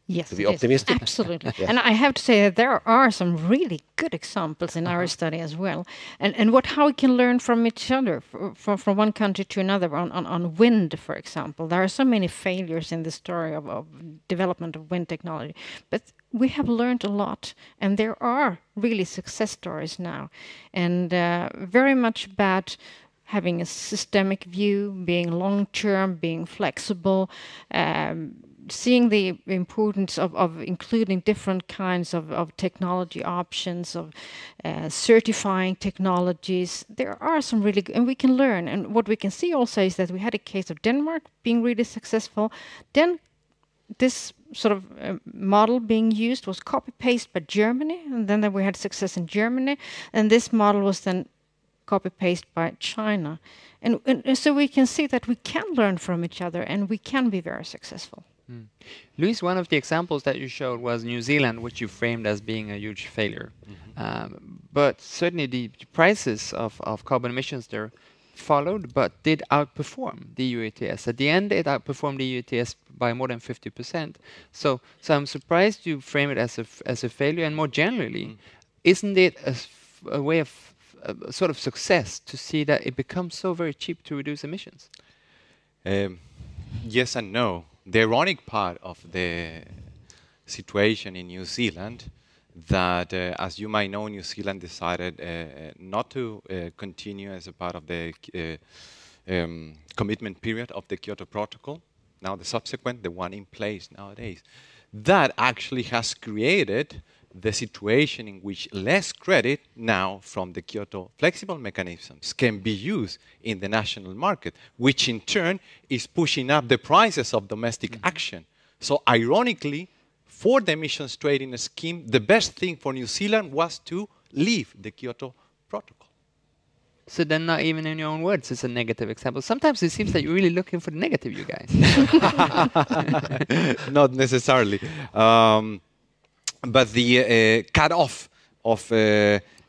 Yes, to be optimistic. Absolutely. Yeah. And I have to say that there are some really good examples in our study as well. And how we can learn from each other, from one country to another, on wind, for example. There are so many failures in the story of development of wind technology. But we have learned a lot, and there are really success stories now. And very much about having a systemic view, being long-term, being flexible, seeing the importance of including different kinds of technology options, of certifying technologies. There are some really good, and we can learn. And what we can see also is that we had a case of Denmark being really successful. Then this sort of model being used was copy-paste by Germany, and then we had success in Germany, and this model was then copy-paste by China. And so we can see that we can learn from each other, and we can be very successful. Mm. Luis, one of the examples that you showed was New Zealand, which you framed as being a huge failure. Mm-hmm. But certainly the prices of carbon emissions there followed, but did outperform the EU ETS. At the end, it outperformed the EU ETS by more than 50%. So I'm surprised you frame it as a failure. And more generally, isn't it a way of sort of success to see that it becomes so very cheap to reduce emissions? Yes and no. The ironic part of the situation in New Zealand that, as you might know, New Zealand decided not to continue as a part of the commitment period of the Kyoto Protocol. Now the subsequent, the one in place nowadays. That actually has created the situation in which less credit now from the Kyoto flexible mechanisms can be used in the national market, which in turn is pushing up the prices of domestic action. So ironically, for the emissions trading scheme, the best thing for New Zealand was to leave the Kyoto Protocol. So then not even in your own words, it's a negative example. Sometimes it seems that you're really looking for the negative, you guys. Not necessarily. But the cut-off of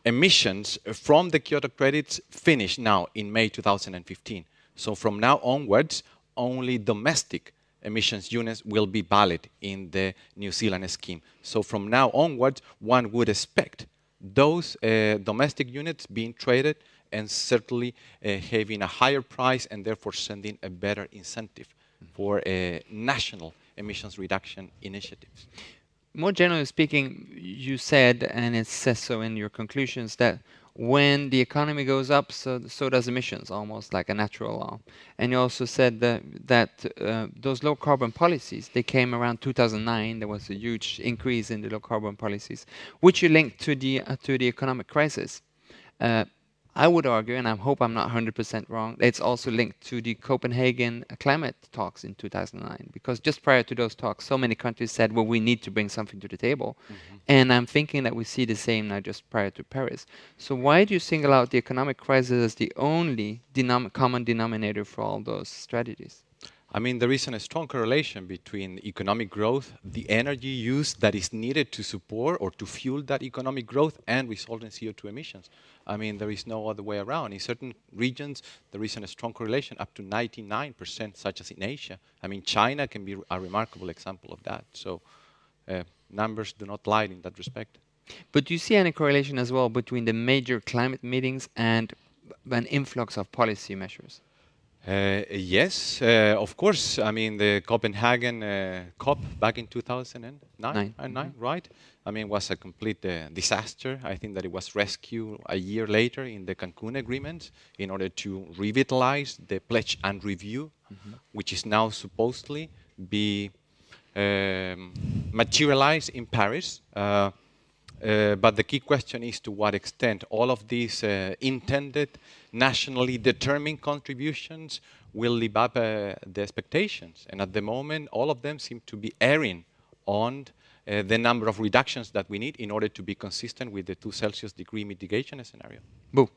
emissions from the Kyoto credits finished now in May 2015. So from now onwards, only domestic emissions units will be valid in the New Zealand scheme. So from now onwards, one would expect those domestic units being traded and certainly having a higher price and therefore sending a better incentive for national emissions reduction initiatives. More generally speaking, you said, and it says so in your conclusions, that when the economy goes up, so does emissions, almost like a natural law. And you also said that those low carbon policies, they came around 2009. There was a huge increase in the low carbon policies, which you linked to the economic crisis. I would argue, and I hope I'm not 100% wrong, it's also linked to the Copenhagen climate talks in 2009. Because just prior to those talks, so many countries said, well, we need to bring something to the table. And I'm thinking that we see the same now just prior to Paris. So why do you single out the economic crisis as the only common denominator for all those strategies? I mean, there is a strong correlation between economic growth, the energy use that is needed to support or to fuel that economic growth, and resulting CO2 emissions. I mean, there is no other way around. In certain regions, there is a strong correlation, up to 99%, such as in Asia. I mean, China can be a remarkable example of that. So numbers do not lie in that respect. But do you see any correlation as well between the major climate meetings and an influx of policy measures? Yes, of course. I mean, the Copenhagen COP back in 2009, right? I mean, was a complete disaster. I think that it was rescued a year later in the Cancun Agreement in order to revitalize the pledge and review, which is now supposedly be materialized in Paris. But the key question is to what extent all of these intended, nationally determined contributions will live up the expectations. And at the moment, all of them seem to be erring on the number of reductions that we need in order to be consistent with the 2 Celsius degree mitigation scenario. Boo.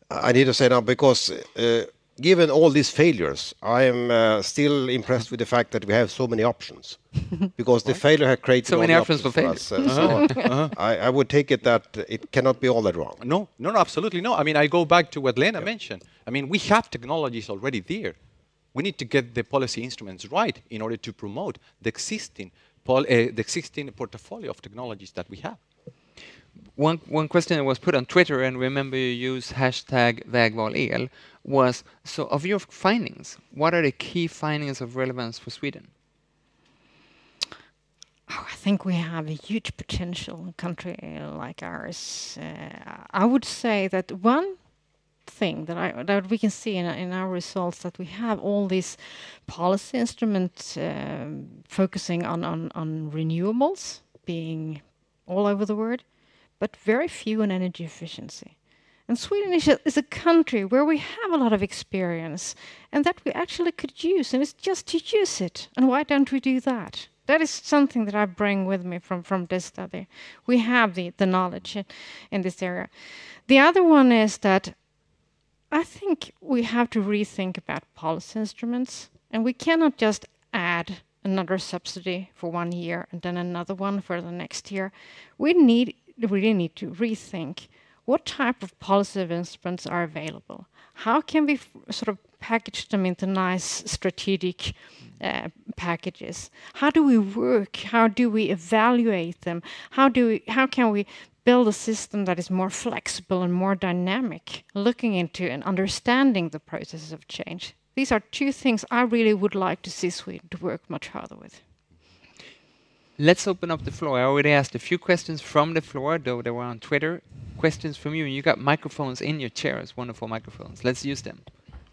I need to say now, because given all these failures, I am still impressed with the fact that we have so many options. Because the failure has created so many options for failure. So I would take it that it cannot be all that wrong. No, absolutely no. I mean, I go back to what Lena mentioned. I mean, we have technologies already there. We need to get the policy instruments right in order to promote the existing portfolio of technologies that we have. One question that was put on Twitter, and remember you use #VägvalEl, was, so of your findings, what are the key findings of relevance for Sweden? Oh, I think we have a huge potential in a country like ours. I would say that one thing that we can see in our results, that we have all these policy instruments focusing on renewables, being all over the world, but very few on energy efficiency. And Sweden is a country where we have a lot of experience and that we actually could use, and it's just to use it. And why don't we do that? That is something that I bring with me from this study. We have the knowledge in this area. The other one is that I think we have to rethink about policy instruments, and we cannot just add another subsidy for 1 year and then another one for the next year. We really need to rethink what type of policy instruments are available. How can we sort of package them into nice strategic packages? How do we work? How do we evaluate them? How can we build a system that is more flexible and more dynamic, looking into and understanding the processes of change? These are two things I really would like to see Sweden to work much harder with. Let's open up the floor. I already asked a few questions from the floor, though they were on Twitter. Questions from you. You got microphones in your chairs, wonderful microphones. Let's use them.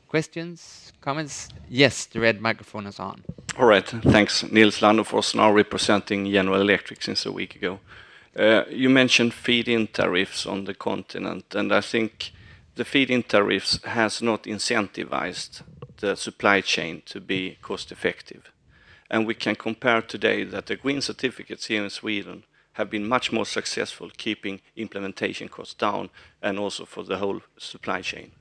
Questions, comments? Yes, the red microphone is on. All right, thanks. Nils Landefors, now representing General Electric since a week ago. You mentioned feed-in tariffs on the continent, and I think the feed-in tariffs has not incentivized the supply chain to be cost-effective. And we can compare today that the green certificates here in Sweden have been much more successful keeping implementation costs down and also for the whole supply chain.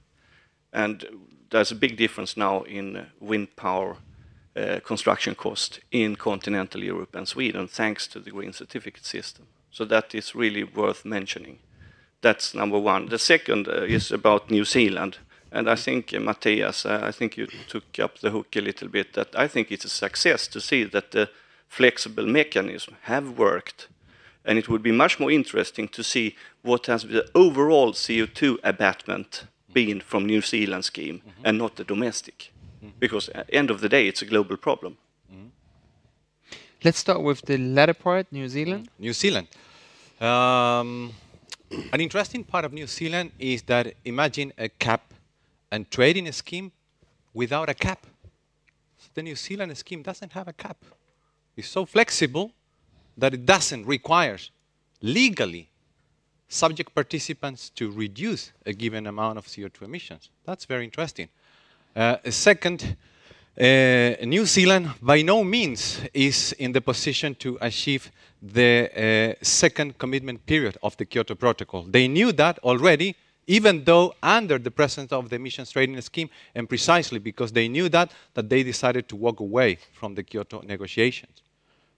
And there's a big difference now in wind power construction cost in continental Europe and Sweden thanks to the green certificate system. So that is really worth mentioning. That's number one. The second is about New Zealand. And I think, Matthias, I think you took up the hook a little bit, that I think it's a success to see that the flexible mechanism have worked. And it would be much more interesting to see what has the overall CO2 abatement been from New Zealand scheme and not the domestic. Because at the end of the day, it's a global problem. Let's start with the latter part, New Zealand. New Zealand. An interesting part of New Zealand is that imagine a cap and trading scheme without a cap. So the New Zealand scheme doesn't have a cap. It's so flexible that it doesn't require legally subject participants to reduce a given amount of CO2 emissions. That's very interesting. Second, New Zealand by no means is in the position to achieve the second commitment period of the Kyoto Protocol. They knew that already, even though under the presence of the emissions trading scheme, and precisely because they knew that they decided to walk away from the Kyoto negotiations.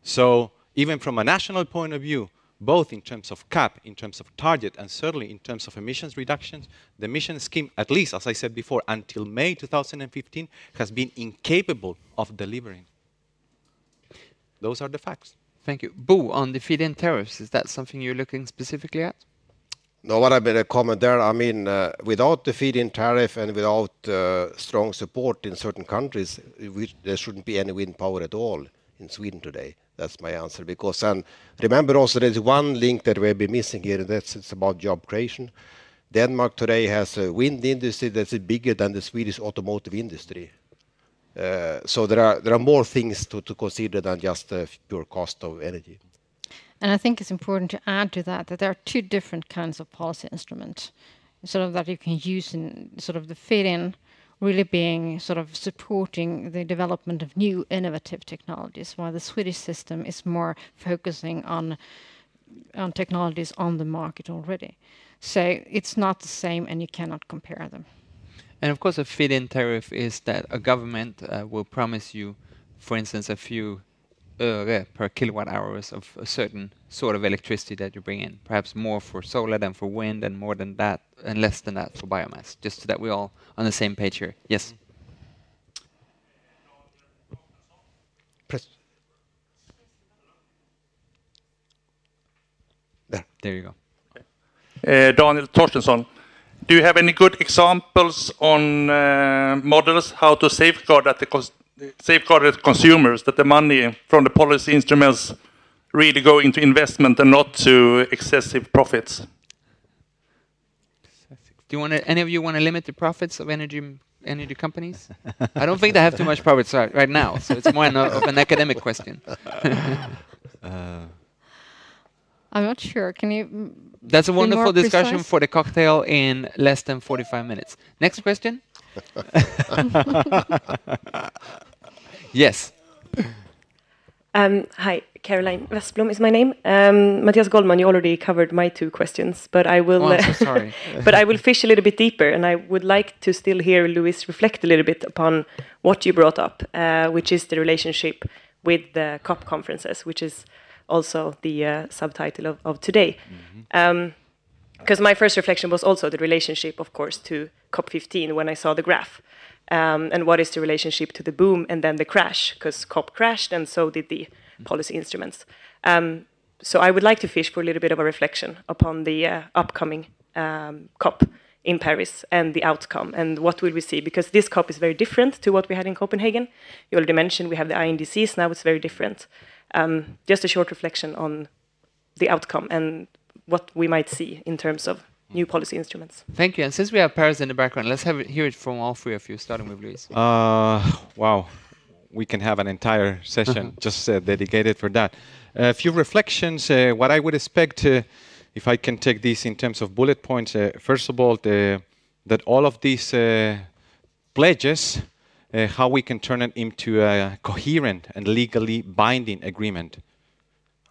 So even from a national point of view, both in terms of cap, in terms of target, and certainly in terms of emissions reductions, the emission scheme, at least, as I said before, until May 2015, has been incapable of delivering. Those are the facts. Thank you. Bo, on the feed-in tariffs, is that something you're looking specifically at? No, what I made a comment there, I mean, without the feed-in tariff and without strong support in certain countries, there shouldn't be any wind power at all in Sweden today. That's my answer. Because, and remember also there's one link that we've been missing here, and that's it's about job creation. Denmark today has a wind industry that's bigger than the Swedish automotive industry. So there are more things to consider than just the pure cost of energy. And I think it's important to add to that there are two different kinds of policy instruments, sort of that you can use in sort of the feed-in, really being sort of supporting the development of new innovative technologies, while the Swedish system is more focusing on technologies on the market already. So it's not the same, and you cannot compare them. And of course, a feed-in tariff is that a government will promise you, for instance, a few öre per kilowatt hours of a certain sort of electricity that you bring in. Perhaps more for solar than for wind, and more than that, and less than that for biomass. Just so that we're all on the same page here. Yes. Press. There you go. Daniel Torstensson, do you have any good examples on models how to safeguard the consumers, that the money from the policy instruments really go into investment and not to excessive profits? Do you want any of you want to limit the profits of energy companies? I don't think they have too much profits right now, so it's more of an academic question. I'm not sure. Can you? That's a wonderful discussion precise? for the cocktail in less than 45 minutes. Next question. Yes. Hi, Caroline Westblom is my name. Matthias Goldman, you already covered my two questions, but I will. Oh, I'm so sorry. But I will fish a little bit deeper, and I would like to still hear Louis reflect a little bit upon what you brought up, which is the relationship with the COP conferences, which is also the subtitle of today. Because my first reflection was also the relationship, of course, to COP15 when I saw the graph. And what is the relationship to the boom and then the crash? Because COP crashed and so did the policy instruments. So I would like to fish for a little bit of a reflection upon the upcoming COP in Paris and the outcome, and what will we see? Because this COP is very different to what we had in Copenhagen. You already mentioned we have the INDCs, now it's very different. Just a short reflection on the outcome and what we might see in terms of new policy instruments. Thank you. And since we have Paris in the background, let's hear it from all three of you, starting with Louise. Wow. We can have an entire session just dedicated for that. A few reflections. What I would expect, if I can take these in terms of bullet points, first of all, that all of these pledges, how we can turn it into a coherent and legally binding agreement.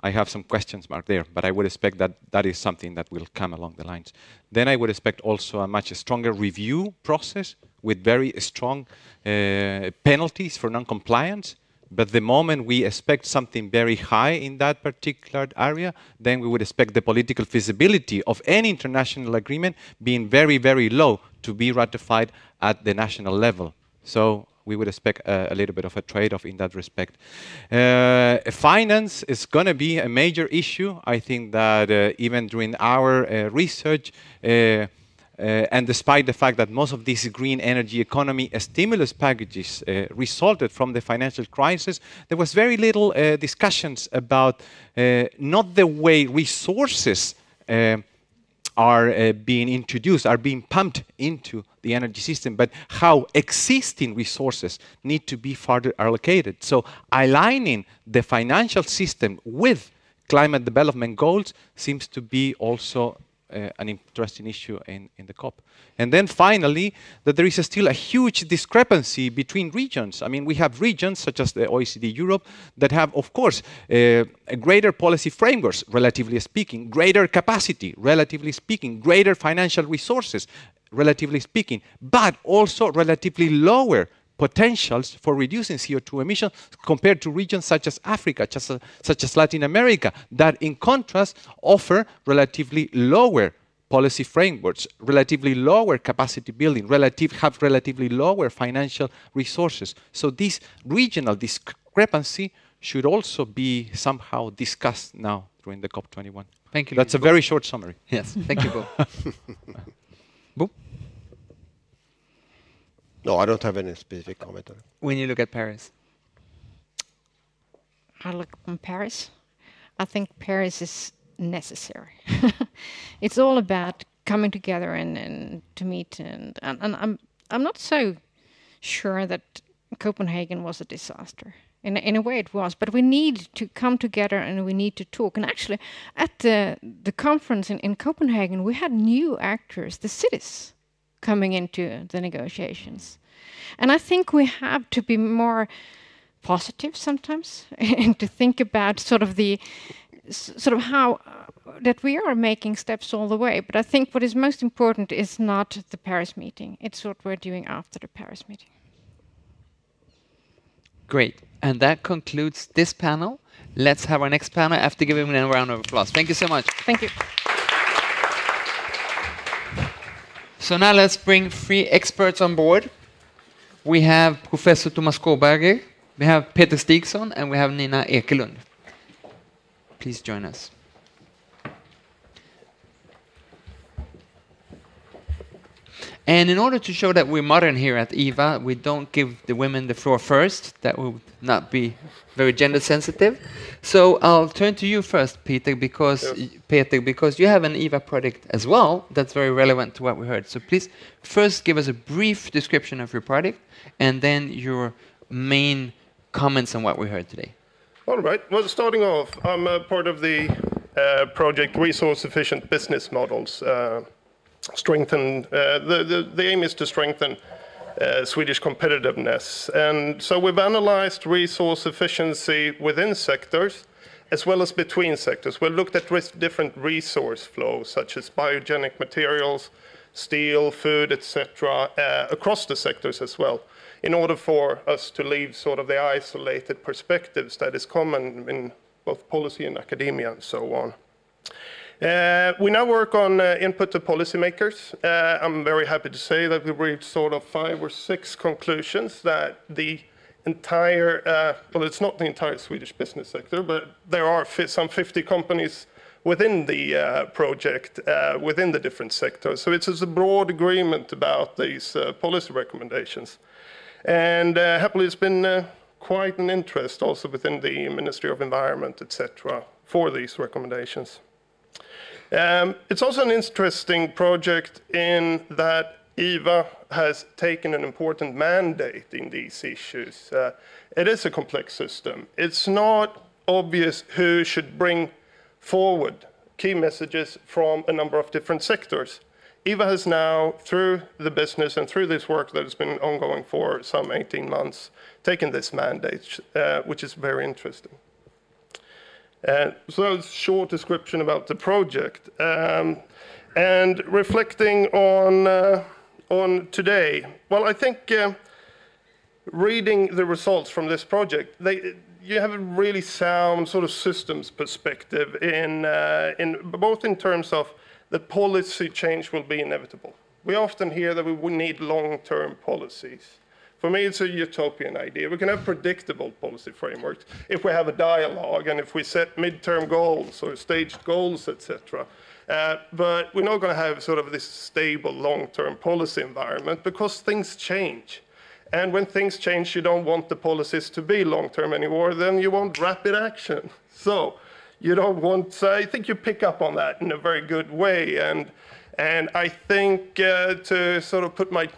I have some questions marked there, but I would expect that that is something that will come along the lines. Then I would expect also a much stronger review process with very strong penalties for non-compliance. But the moment we expect something very high in that particular area, then we would expect the political feasibility of any international agreement being very, very low to be ratified at the national level. So we would expect a little bit of a trade-off in that respect. Finance is going to be a major issue. I think that even during our research, and despite the fact that most of these green energy economy stimulus packages resulted from the financial crisis, there was very little discussions about not the way resources are being introduced, are being pumped into the energy system, but how existing resources need to be further allocated. So aligning the financial system with climate development goals seems to be also an interesting issue in the COP. And then finally, that there is still a huge discrepancy between regions. I mean, we have regions such as the OECD Europe that have, of course, a greater policy frameworks, relatively speaking, greater capacity, relatively speaking, greater financial resources, relatively speaking, but also relatively lower potentials for reducing CO2 emissions compared to regions such as Africa, such as Latin America, that in contrast offer relatively lower policy frameworks, relatively lower capacity building, have relatively lower financial resources. So this regional discrepancy should also be somehow discussed now during the COP21. Thank you. That's a very short summary. Yes, thank you both. Bo? No, I don't have any specific comment on it. When you look at Paris? I look on Paris. I think Paris is necessary. It's all about coming together and to meet. And I'm not so sure that Copenhagen was a disaster. In a way it was, but we need to come together and we need to talk. And actually, at the conference in Copenhagen, we had new actors, the cities, coming into the negotiations. And I think we have to be more positive sometimes and to think about sort of how that we are making steps all the way. But I think what is most important is not the Paris meeting. It's what we're doing after the Paris meeting. Great. And that concludes this panel. Let's have our next panel after giving them a round of applause. Thank you so much. Thank you. So now let's bring three experts on board. We have Professor Thomas Kåberger, we have Peter Stigson, and we have Nina Ekelund. Please join us. And in order to show that we're modern here at EVA, we don't give the women the floor first. That would not be very gender sensitive. So I'll turn to you first, Peter, because you have an EVA project as well that's very relevant to what we heard. So please first give us a brief description of your project and then your main comments on what we heard today. All right. Well, starting off, I'm a part of the project Resource Efficient Business Models. The aim is to strengthen Swedish competitiveness. And so we've analyzed resource efficiency within sectors as well as between sectors. We've looked at different resource flows such as biogenic materials, steel, food, etc., across the sectors as well, in order for us to leave sort of the isolated perspectives that is common in both policy and academia and so on. We now work on input to policymakers. I'm very happy to say that we've reached sort of 5 or 6 conclusions that the entire, well, it's not the entire Swedish business sector, but there are some 50 companies within the project, within the different sectors. So it's a broad agreement about these policy recommendations. And happily, it's been quite an interest also within the Ministry of Environment, etc., for these recommendations. It's also an interesting project in that EVA has taken an important mandate in these issues. It is a complex system. It's not obvious who should bring forward key messages from a number of different sectors. EVA has now, through the business and through this work that has been ongoing for some 18 months, taken this mandate, which is very interesting. So it's a short description about the project. And reflecting on today, well, I think reading the results from this project, you have a really sound sort of systems perspective in both in terms of the policy change will be inevitable. We often hear that we need long-term policies. For me, it's a utopian idea. We can have predictable policy frameworks if we have a dialogue and if we set midterm goals or staged goals, etc. But we're not going to have sort of this stable long-term policy environment because things change. And when things change, you don't want the policies to be long-term anymore, then you want rapid action. So you don't want, I think you pick up on that in a very good way. And I think to sort of put my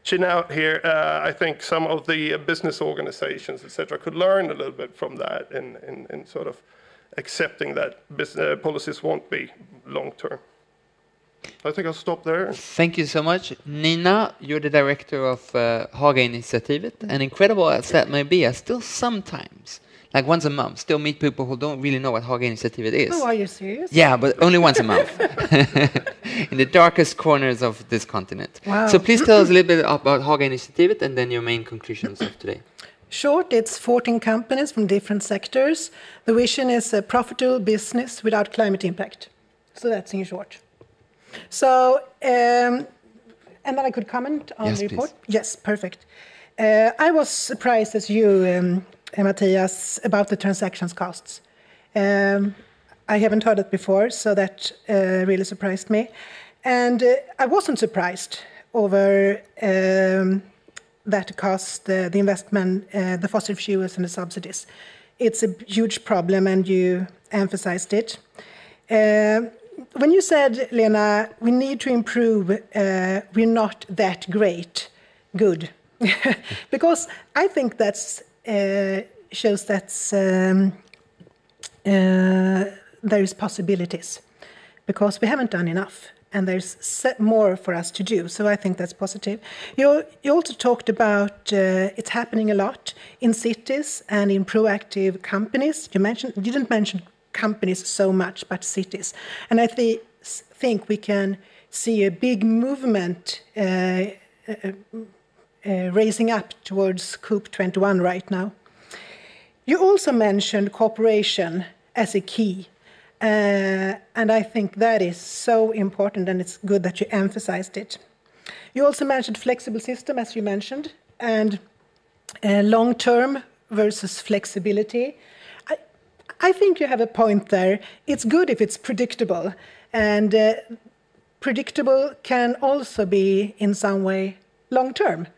chin out here, I think some of the business organizations, etc., could learn a little bit from that in sort of accepting that policies won't be long-term. I think I'll stop there. Thank you so much. Nina, you're the director of Haga-initiativet, and incredible as that may be, I still sometimes, like once a month, still meet people who don't really know what Haga-initiativet is. Oh, are you serious? Yeah, but only once a month. In the darkest corners of this continent. Wow. So please tell us a little bit about Haga-initiativet and then your main conclusions of today. Short, it's 14 companies from different sectors. The vision is a profitable business without climate impact. So that's in short. So, and then I could comment on the report? Please. Yes, perfect. I was surprised as you, Matthias, about the transactions costs. I haven't heard it before, so that really surprised me. And I wasn't surprised over that cost, the investment, the fossil fuels and the subsidies. It's a huge problem, and you emphasized it. When you said, Lena, we need to improve, we're not that great, good. Because I think that shows that there is possibilities. Because we haven't done enough, and there's more for us to do. So I think that's positive. You also talked about it's happening a lot in cities and in proactive companies. You didn't mention companies so much, but cities. And I think we can see a big movement raising up towards COP21 right now. You also mentioned cooperation as a key. And I think that is so important, and it's good that you emphasized it. You also mentioned flexible system, as you mentioned, and long-term versus flexibility. I think you have a point there. It's good if it's predictable, and predictable can also be in some way long-term.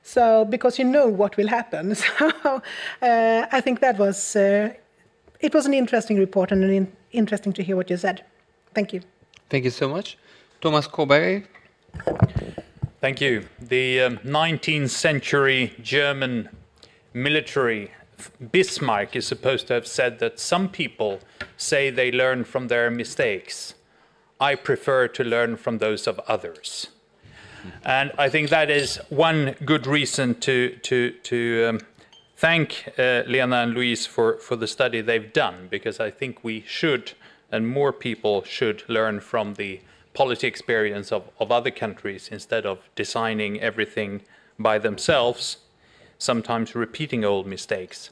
So because you know what will happen. So I think that was it was an interesting report and interesting to hear what you said. Thank you. Thank you so much. Thomas Kåberg. Thank you. The 19th century German military Bismarck is supposed to have said that some people say they learn from their mistakes. I prefer to learn from those of others. And I think that is one good reason to thank Lena and Louise for the study they've done, because I think we should, and more people should, learn from the policy experience of other countries instead of designing everything by themselves, sometimes repeating old mistakes.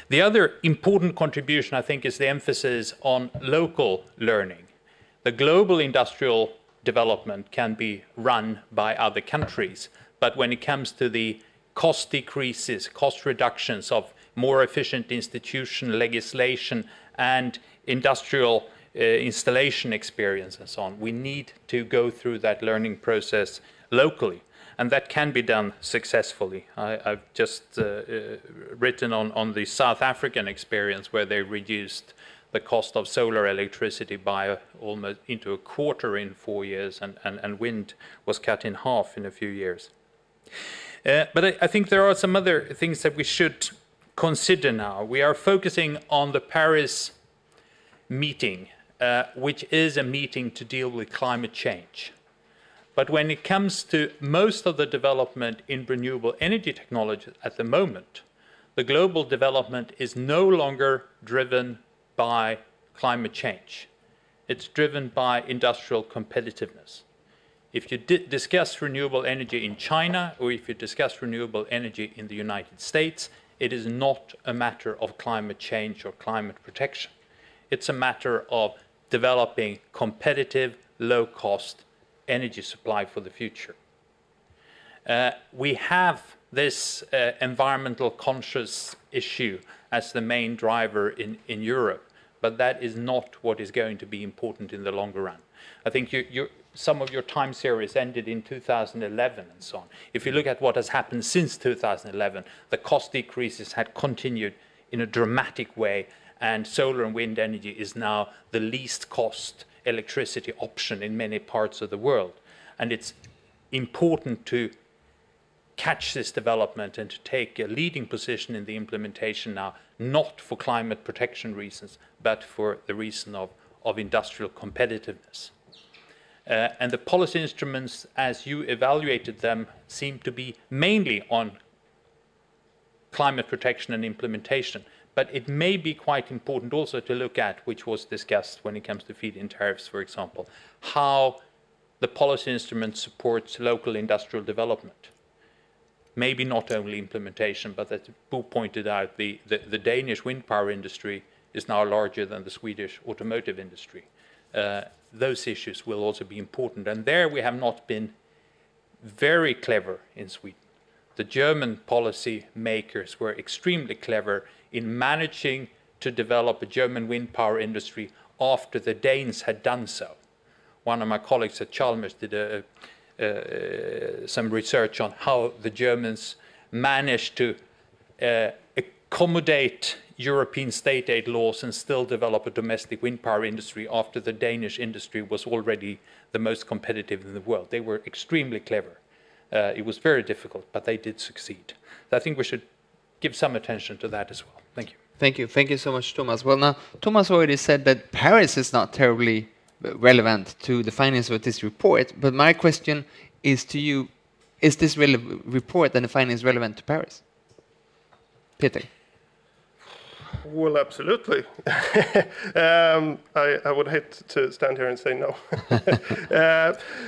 The other important contribution, I think, is the emphasis on local learning. The global industrial development can be run by other countries, but when it comes to the cost decreases, cost reductions of more efficient institution legislation and industrial installation experience and so on. We need to go through that learning process locally, and that can be done successfully. I've just written on the South African experience, where they reduced the cost of solar electricity by almost into a quarter in 4 years, and wind was cut in half in a few years. But I think there are some other things that we should consider now. We are focusing on the Paris meeting, which is a meeting to deal with climate change. But when it comes to most of the development in renewable energy technology at the moment, the global development is no longer driven by climate change. It's driven by industrial competitiveness. If you discuss renewable energy in China, or if you discuss renewable energy in the United States, it is not a matter of climate change or climate protection. It's a matter of developing competitive, low-cost energy supply for the future. We have this environmental conscious issue as the main driver in Europe, but that is not what is going to be important in the longer run. I think some of your time series ended in 2011 and so on. If you look at what has happened since 2011, the cost decreases had continued in a dramatic way, and solar and wind energy is now the least cost electricity option in many parts of the world. And it's important to catch this development and to take a leading position in the implementation now, not for climate protection reasons, but for the reason of industrial competitiveness. And the policy instruments, as you evaluated them, seem to be mainly on climate protection and implementation. But it may be quite important also to look at, which was discussed when it comes to feed-in tariffs, for example, how the policy instrument supports local industrial development. Maybe not only implementation, but as Bo pointed out, the Danish wind power industry is now larger than the Swedish automotive industry. Those issues will also be important. And there we have not been very clever in Sweden. The German policy makers were extremely clever in managing to develop a German wind power industry after the Danes had done so. One of my colleagues at Chalmers did some research on how the Germans managed to accommodate European state aid laws and still develop a domestic wind power industry after the Danish industry was already the most competitive in the world. They were extremely clever. It was very difficult, but they did succeed. So I think we should give some attention to that as well. Thank you. Thank you. Thank you so much, Thomas. Well, now, Thomas already said that Paris is not terribly relevant to the findings of this report, but my question is to you, is this report and the findings relevant to Paris? Peter. Well, absolutely. I would hate to stand here and say no.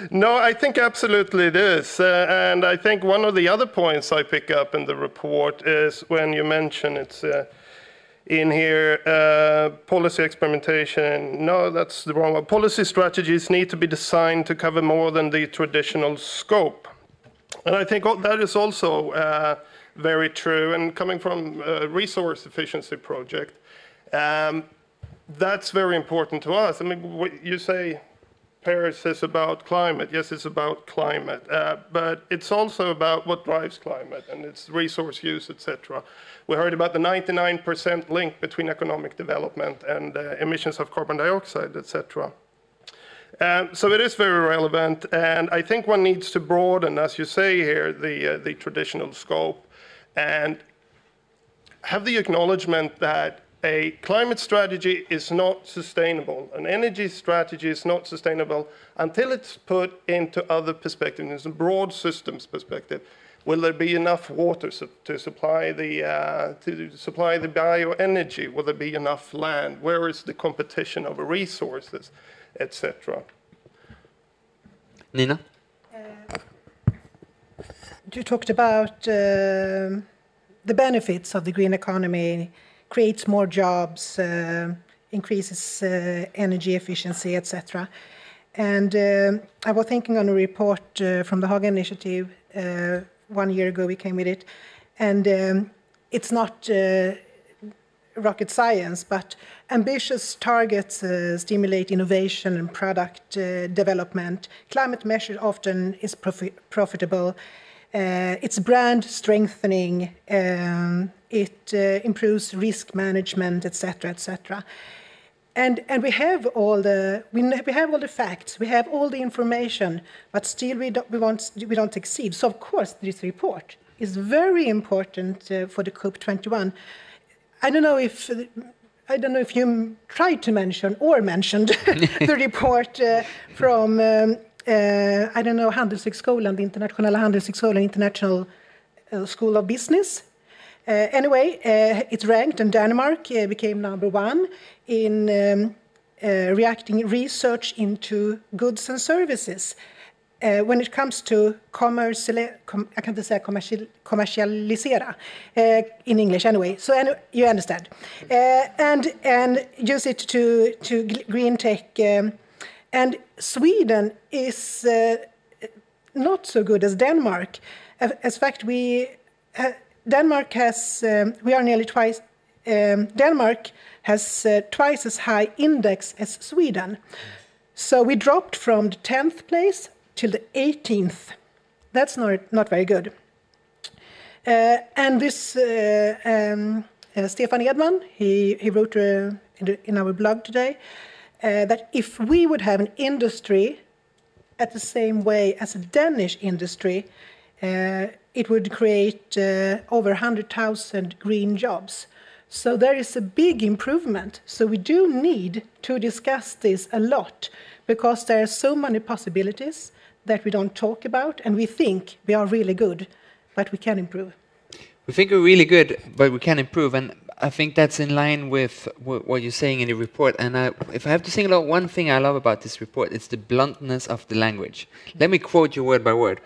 No, I think absolutely it is. And I think one of the other points I pick up in the report is when you mention it's in here, policy experimentation. No, that's the wrong one. Policy strategies need to be designed to cover more than the traditional scope. And I think that is also very true. And coming from a resource efficiency project, that's very important to us. I mean, what you say Paris is about climate. Yes, it's about climate. But it's also about what drives climate and its resource use, etc. We heard about the 99% link between economic development and emissions of carbon dioxide, etc. So it is very relevant, and I think one needs to broaden, as you say here, the traditional scope and have the acknowledgement that a climate strategy is not sustainable. An energy strategy is not sustainable until it's put into other perspectives, in a broad systems perspective. Will there be enough water to supply the bioenergy? Will there be enough land? Where is the competition over resources, etc.? Nina? You talked about the benefits of the green economy, creates more jobs, increases energy efficiency, etc. And I was thinking on a report from the Haga Initiative 1 year ago, we came with it, and it's not rocket science, but ambitious targets stimulate innovation and product development. Climate measure often is profitable. It's brand strengthening. It improves risk management, etc., etc. And we have all the facts, we have all the information, but still we don't exceed. So of course this report is very important for the COP21. I don't know if you tried to mention or mentioned the report from Handelshögskolan, the Internationella Handelshögskolan, International School of Business. Anyway, it's ranked, and Denmark became #1 in reacting research into goods and services when it comes to kommersialisera in English anyway. So you understand, and use it to green tech. And Sweden is not so good as Denmark. As fact, Denmark has twice as high index as Sweden. So we dropped from the 10th place to the 18th. That's not very good. And this Stefan Edman, he wrote in our blog today that if we would have an industry at the same way as a Danish industry, it would create over 100,000 green jobs. So there is a big improvement. So we do need to discuss this a lot, because there are so many possibilities that we don't talk about, and we think we are really good, but we can improve. We think we're really good, but we can improve, and I think that's in line with what you're saying in the report. And if I have to single out one thing I love about this report, it's the bluntness of the language. Let me quote you word by word.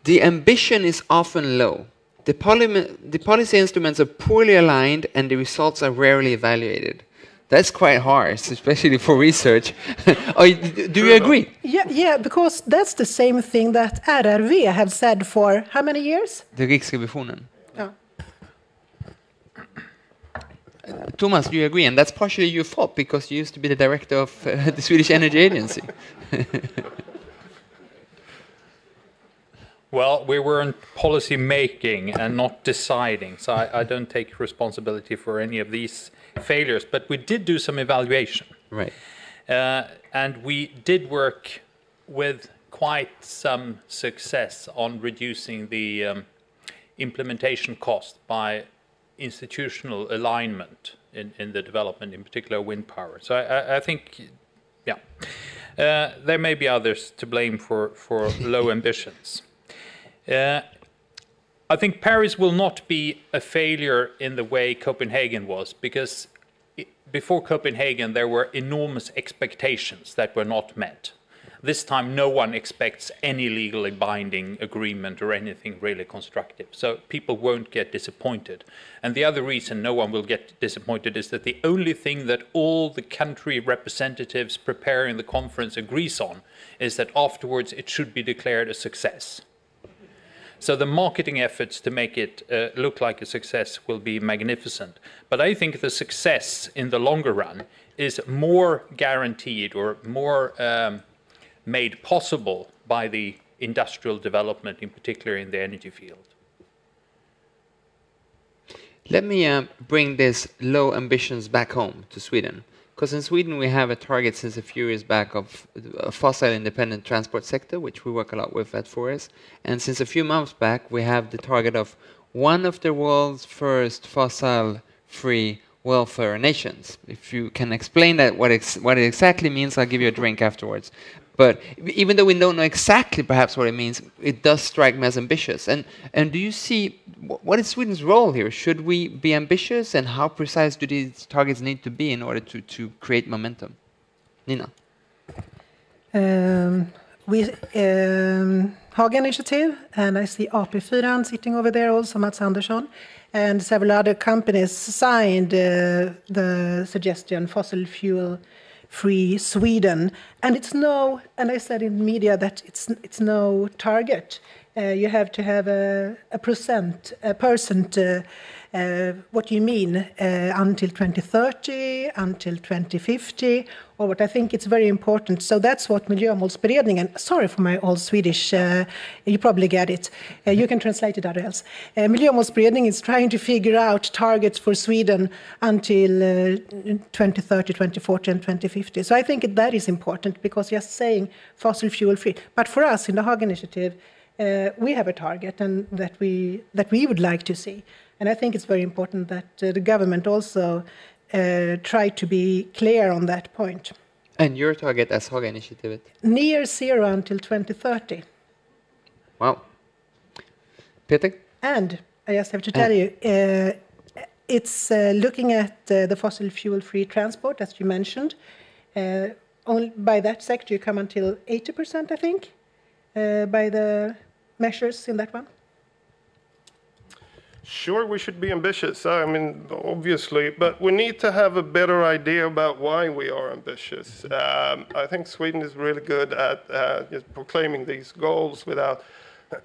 The ambition is often low. The policy instruments are poorly aligned, and the results are rarely evaluated. That's quite harsh, especially for research. Do you agree? Yeah, because that's the same thing that RRV have said for how many years? The Riksrevisionen. Yeah. Thomas, do you agree? And that's partially your fault, because you used to be the director of the Swedish Energy Agency. Well, we were in policy making and not deciding, so I don't take responsibility for any of these failures, but we did do some evaluation. Right. And we did work with quite some success on reducing the implementation cost by institutional alignment in the development, in particular wind power. So I think, yeah, there may be others to blame for low ambitions. I think Paris will not be a failure in the way Copenhagen was, because before Copenhagen there were enormous expectations that were not met. This time no one expects any legally binding agreement or anything really constructive, so people won't get disappointed. And the other reason no one will get disappointed is that the only thing that all the country representatives preparing the conference agrees on is that afterwards it should be declared a success. So the marketing efforts to make it look like a success will be magnificent. But I think the success in the longer run is more guaranteed or more made possible by the industrial development, in particular in the energy field. Let me bring this low ambitions back home to Sweden. Because in Sweden we have a target since a few years back of a fossil-independent transport sector, which we work a lot with at Forest. And since a few months back we have the target of one of the world's first fossil-free welfare nations. If you can explain that, what it exactly means, I'll give you a drink afterwards. But even though we don't know exactly perhaps what it means, it does strike me as ambitious. And do you see, what is Sweden's role here? Should we be ambitious, and how precise do these targets need to be in order to create momentum? Nina? We Haga Initiative, and I see AP4 sitting over there also, Mats Andersson, and several other companies signed the suggestion, fossil fuel free Sweden, and it's no, and I said in media that it's no target. you have to have a percent, what you mean, until 2030, until 2050, or what I think it's very important. So that's what Miljömålsberedningen, sorry for my old Swedish, you probably get it. You can translate it other else. Miljömålsberedningen is trying to figure out targets for Sweden until 2030, 2040, and 2050. So I think that is important, because just saying fossil fuel free. But for us in the Hague Initiative, we have a target and that we would like to see. And I think it's very important that the government also try to be clear on that point. And your target as Haga Initiative? Near zero until 2030. Wow. Peter? And I just have to tell you, it's looking at the fossil fuel-free transport, as you mentioned. Only by that sector, you come until 80%, I think, by the measures in that one. Sure, we should be ambitious. I mean, obviously, but we need to have a better idea about why we are ambitious. I think Sweden is really good at just proclaiming these goals without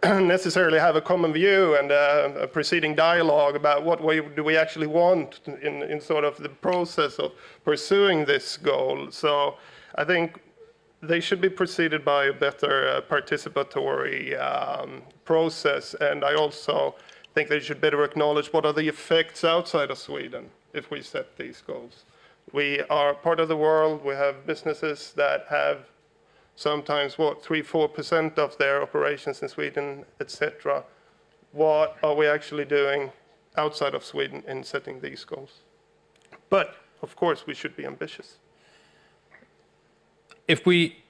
necessarily have a common view and a preceding dialogue about what way do we actually want in sort of the process of pursuing this goal. So I think they should be preceded by a better participatory process, and I also think they should better acknowledge what are the effects outside of Sweden if we set these goals. We are part of the world. We have businesses that have sometimes, 3-4% of their operations in Sweden, etc. What are we actually doing outside of Sweden in setting these goals? But, of course, we should be ambitious. If we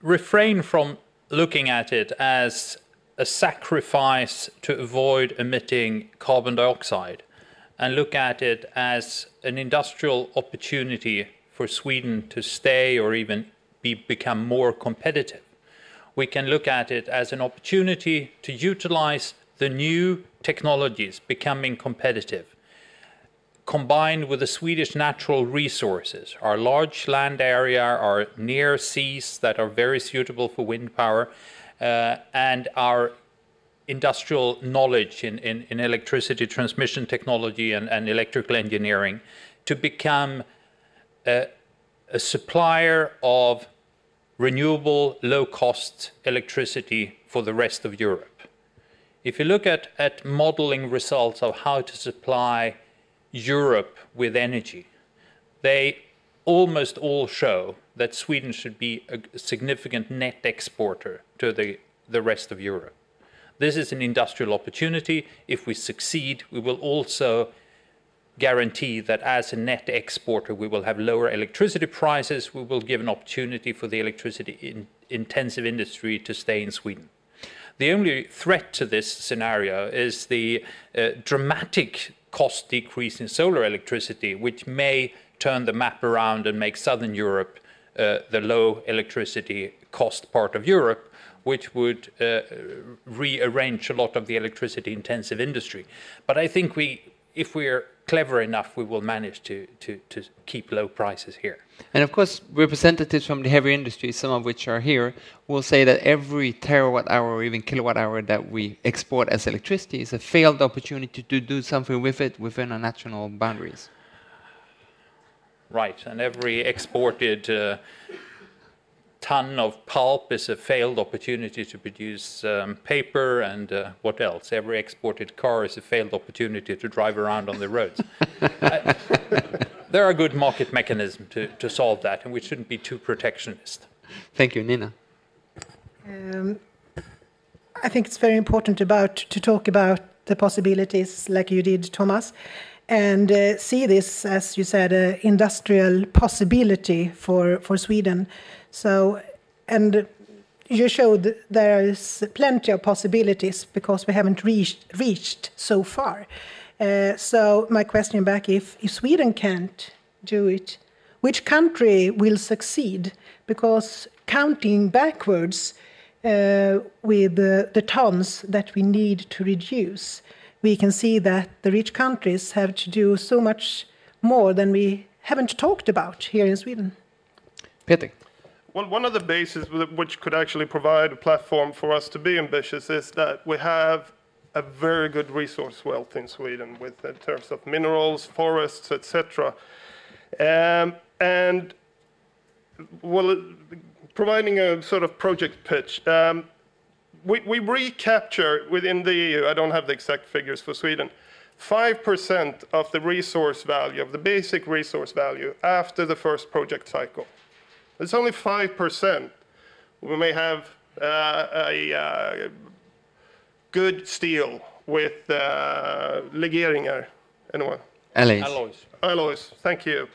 refrain from looking at it as a sacrifice to avoid emitting carbon dioxide and look at it as an industrial opportunity for Sweden to stay or even become more competitive, we can look at it as an opportunity to utilize the new technologies becoming competitive, combined with the Swedish natural resources, our large land area, our near seas that are very suitable for wind power, and our industrial knowledge in electricity transmission technology and electrical engineering, to become a supplier of renewable, low-cost electricity for the rest of Europe. If you look at modeling results of how to supply Europe with energy, they almost all show that Sweden should be a significant net exporter to the rest of Europe. This is an industrial opportunity. If we succeed, we will also guarantee that as a net exporter, we will have lower electricity prices. We will give an opportunity for the electricity-intensive industry to stay in Sweden. The only threat to this scenario is the dramatic cost decrease in solar electricity, which may turn the map around and make Southern Europe the low electricity cost part of Europe, which would rearrange a lot of the electricity-intensive industry. But I think if we're clever enough, we will manage to keep low prices here. And of course, representatives from the heavy industry, some of which are here, will say that every terawatt hour or even kilowatt hour that we export as electricity is a failed opportunity to do something with it within our national boundaries. Right, and every exported ton of pulp is a failed opportunity to produce paper, and what else? Every exported car is a failed opportunity to drive around on the roads. There are good market mechanisms to solve that, and we shouldn't be too protectionist. Thank you, Nina. I think it's very important to talk about the possibilities like you did, Thomas, and see this, as you said, an industrial possibility for Sweden. So, and you showed there is plenty of possibilities because we haven't reached so far. So my question back, if Sweden can't do it, which country will succeed? Because counting backwards with the tons that we need to reduce, we can see that the rich countries have to do so much more than we haven't talked about here in Sweden. Peter? Well, one of the bases which could actually provide a platform for us to be ambitious is that we have a very good resource wealth in Sweden with in terms of minerals, forests, etc. And well, providing a sort of project pitch, we recapture within the EU, I don't have the exact figures for Sweden, 5% of the resource value, of the basic resource value after the first project cycle. It's only 5%. We may have a good steel with legeringar. Anyone? Alloys, thank you.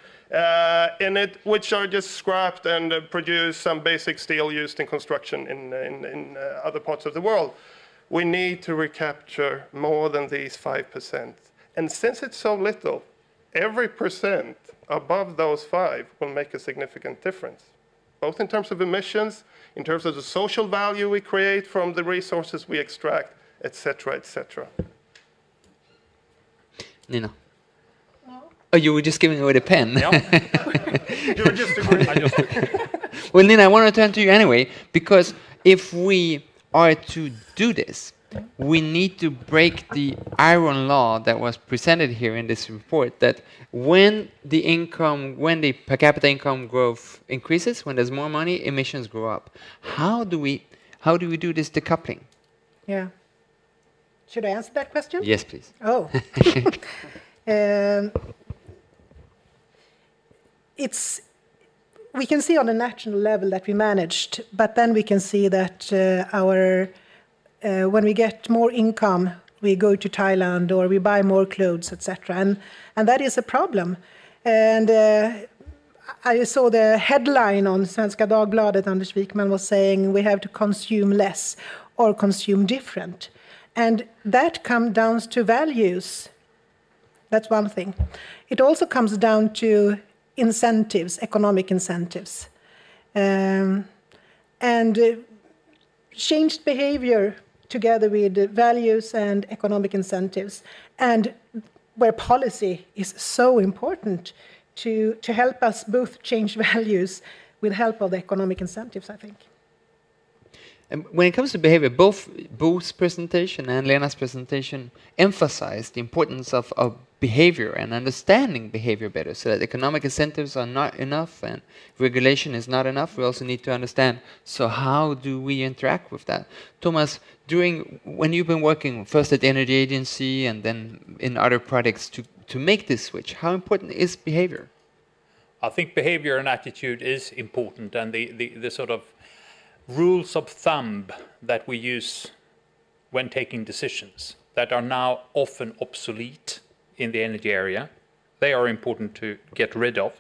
In it, which are just scrapped and produce some basic steel used in construction in other parts of the world. We need to recapture more than these 5%. And since it's so little, every percent above those 5 will make a significant difference, both in terms of emissions, in terms of the social value we create from the resources we extract, etc., etc. Nina. Oh, you were just giving away the pen. You were just agreeing. Well, Nina, I want to turn to you anyway, because if we are to do this, we need to break the iron law that was presented here in this report, that when the per capita income growth increases, when there's more money, emissions grow up. How do we do this decoupling? Yeah. Should I answer that question? Yes, please. Oh. We can see on a national level that we managed, but then we can see that when we get more income, we go to Thailand or we buy more clothes, etc. And that is a problem. And I saw the headline on Svenska Dagbladet, Anders Wijkman was saying we have to consume less or consume different. And that comes down to values. That's one thing. It also comes down to incentives, economic incentives. And changed behavior together with values and economic incentives, and where policy is so important to help us both change values with help of the economic incentives, I think. And when it comes to behavior, both Bo's presentation and Lena's presentation emphasize the importance of behavior and understanding behavior better, so that economic incentives are not enough and regulation is not enough. We also need to understand, so how do we interact with that? Thomas, when you've been working first at the Energy Agency and then in other projects to make this switch, how important is behavior? I think behavior and attitude is important, and the sort of rules of thumb that we use when taking decisions that are now often obsolete in the energy area, they are important to get rid of.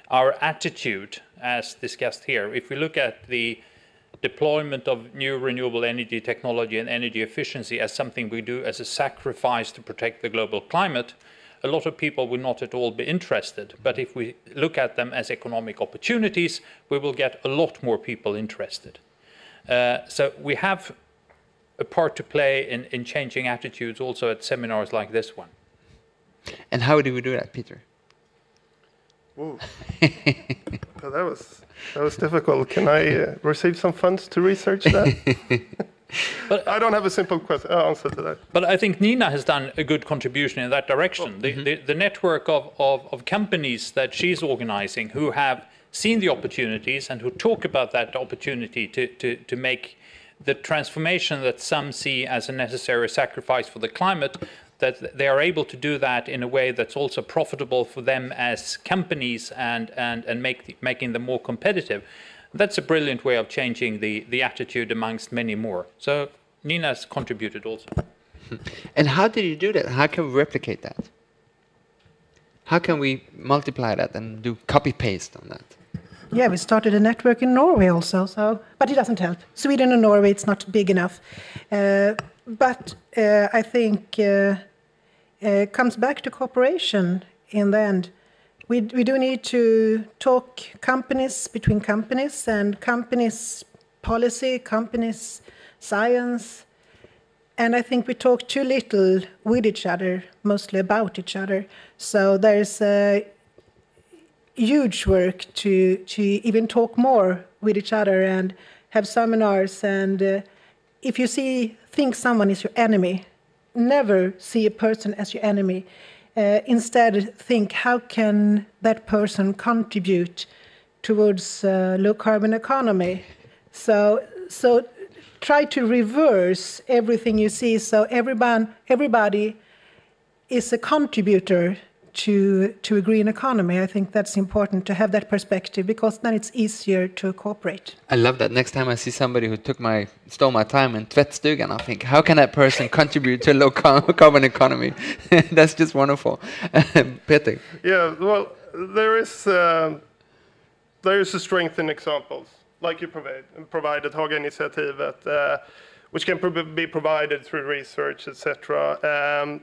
Our attitude, as discussed here, if we look at the deployment of new renewable energy technology and energy efficiency as something we do as a sacrifice to protect the global climate, a lot of people will not at all be interested. But if we look at them as economic opportunities, we will get a lot more people interested. So we have a part to play in changing attitudes also at seminars like this one. And how do we do that, Peter? Whoa. Well, that was difficult. Can I receive some funds to research that? But I don't have a simple answer to that. But I think Nina has done a good contribution in that direction. The network of companies that she's organizing who have seen the opportunities and who talk about that opportunity to make the transformation that some see as a necessary sacrifice for the climate, that they are able to do that in a way that's also profitable for them as companies and making them more competitive. That's a brilliant way of changing the attitude amongst many more. So Nina's contributed also. And how did you do that? How can we replicate that? How can we multiply that and do copy-paste on that? Yeah, we started a network in Norway also, but it doesn't help. Sweden and Norway, it's not big enough. But I think it comes back to cooperation in the end. We do need to talk between companies and companies policy, companies science. And I think we talk too little with each other, mostly about each other. So there's huge work to even talk more with each other and have seminars. And if you think someone is your enemy, never see a person as your enemy. Instead, think how can that person contribute towards low carbon economy. So try to reverse everything you see. So everybody is a contributor to a green economy. I think that's important to have that perspective, because then it's easier to cooperate. I love that. Next time I see somebody who stole my time in tvättstugan, I think, how can that person contribute to a low carbon economy? That's just wonderful. Peter. Yeah, well, there is a strength in examples, like you provided Haga-initiativet, which can be provided through research, etc.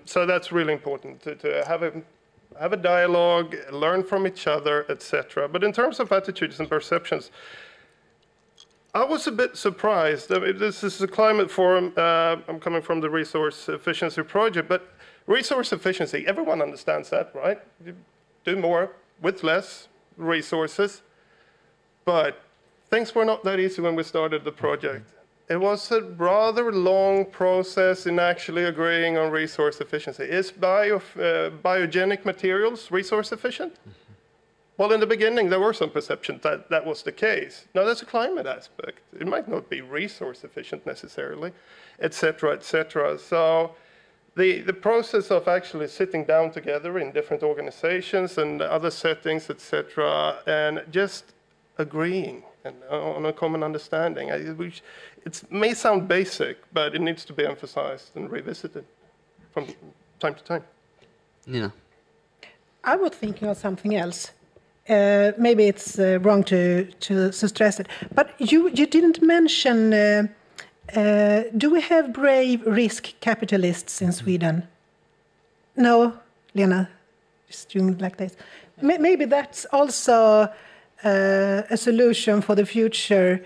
So that's really important to have a dialogue, learn from each other, etc. But in terms of attitudes and perceptions, I was a bit surprised. I mean, this is a climate forum. I'm coming from the resource efficiency project, but resource efficiency, everyone understands that, right? You do more with less resources. But things were not that easy when we started the project. It was a rather long process in actually agreeing on resource efficiency. Is biogenic materials resource efficient? Well, in the beginning, there were some perceptions that that was the case. Now, there's a climate aspect. It might not be resource efficient necessarily, et cetera, et cetera. So the process of actually sitting down together in different organizations and other settings, et cetera, and just agreeing and on a common understanding. It may sound basic, but it needs to be emphasized and revisited from time to time. Nina. I was thinking of something else. Maybe it's wrong to stress it, but you didn't mention. Do we have brave risk capitalists in Sweden? No, Lena, just doing like this. Maybe that's also a solution for the future,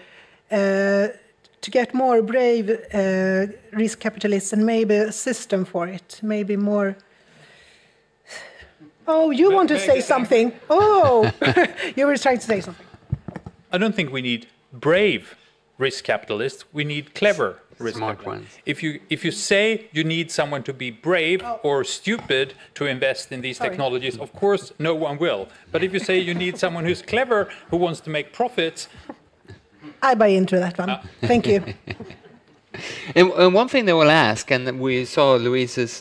to get more brave risk capitalists, and maybe a system for it, maybe more. Oh, you want to say something? Oh, you were trying to say something. I don't think we need brave risk capitalists. We need clever risk capitalists. If you say you need someone to be brave or stupid to invest in these technologies, of course, no one will. But if you say you need someone who's clever, who wants to make profits, I buy into that one. Thank you. And one thing they will ask, and we saw Louise's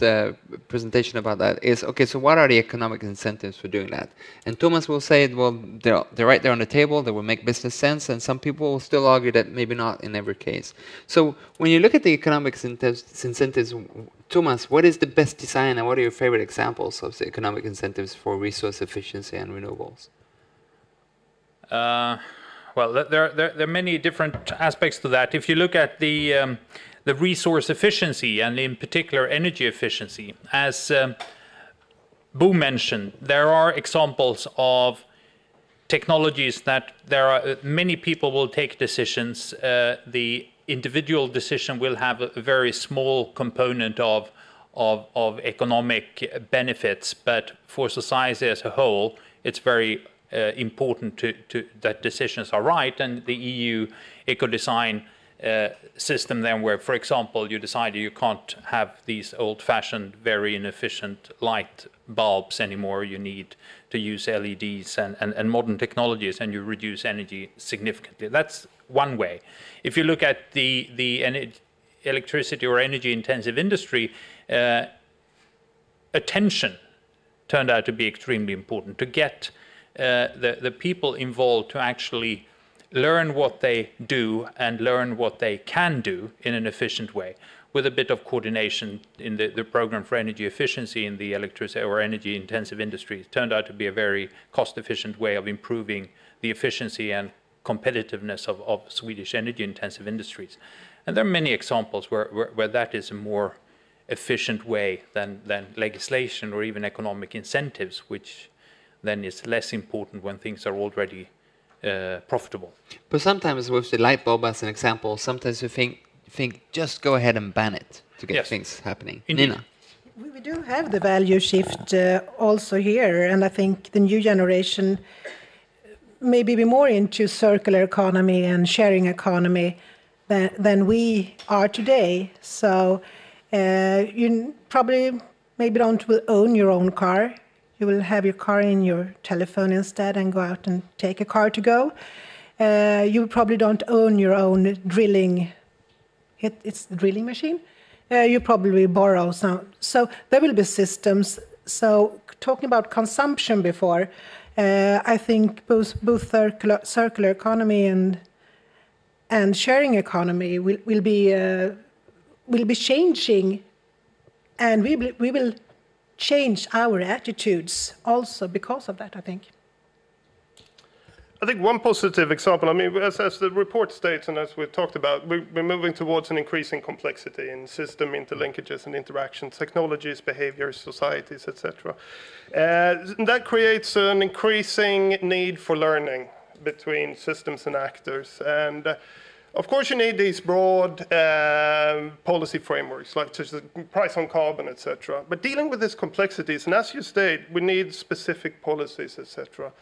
presentation about that, is, okay, so what are the economic incentives for doing that? And Thomas will say, well, they're right there on the table, they will make business sense, and some people will still argue that maybe not in every case. So when you look at the economic incentives, Thomas, what is the best design, and what are your favorite examples of the economic incentives for resource efficiency and renewables? Well, there are many different aspects to that. If you look at the resource efficiency, and in particular energy efficiency, as Bo mentioned, there are examples of technologies that many people will take decisions. The individual decision will have a very small component of economic benefits, but for society as a whole, it's very important to that decisions are right. And the EU eco-design system then, where, for example, you decide you can't have these old-fashioned, very inefficient light bulbs anymore, you need to use LEDs and modern technologies, and you reduce energy significantly. That's one way. If you look at the electricity or energy-intensive industry, attention turned out to be extremely important to get the people involved to actually learn what they do and learn what they can do in an efficient way, with a bit of coordination in the program for energy efficiency in the electricity or energy intensive industry. It turned out to be a very cost efficient way of improving the efficiency and competitiveness of Swedish energy intensive industries. And there are many examples where that is a more efficient way than legislation or even economic incentives, which then is less important when things are already profitable. But sometimes with the light bulb as an example, sometimes you think just go ahead and ban it to get things happening. Indeed. Nina? We do have the value shift also here, and I think the new generation maybe be more into circular economy and sharing economy than we are today. So you probably maybe don't will own your own car. You will have your car in your telephone instead and go out and take a car to go. You probably don't own your own drilling. It's the drilling machine. You probably borrow some. So there will be systems. So talking about consumption before, I think both circular economy and sharing economy will be changing, and we will change our attitudes also because of that, I think. I think one positive example, I mean, as the report states and as we've talked about, we're moving towards an increasing complexity in system interlinkages and interactions, technologies, behaviors, societies, etc. That creates an increasing need for learning between systems and actors. And of course, you need these broad policy frameworks, like such as price on carbon, etc. But dealing with these complexities, and as you state, we need specific policies, etc.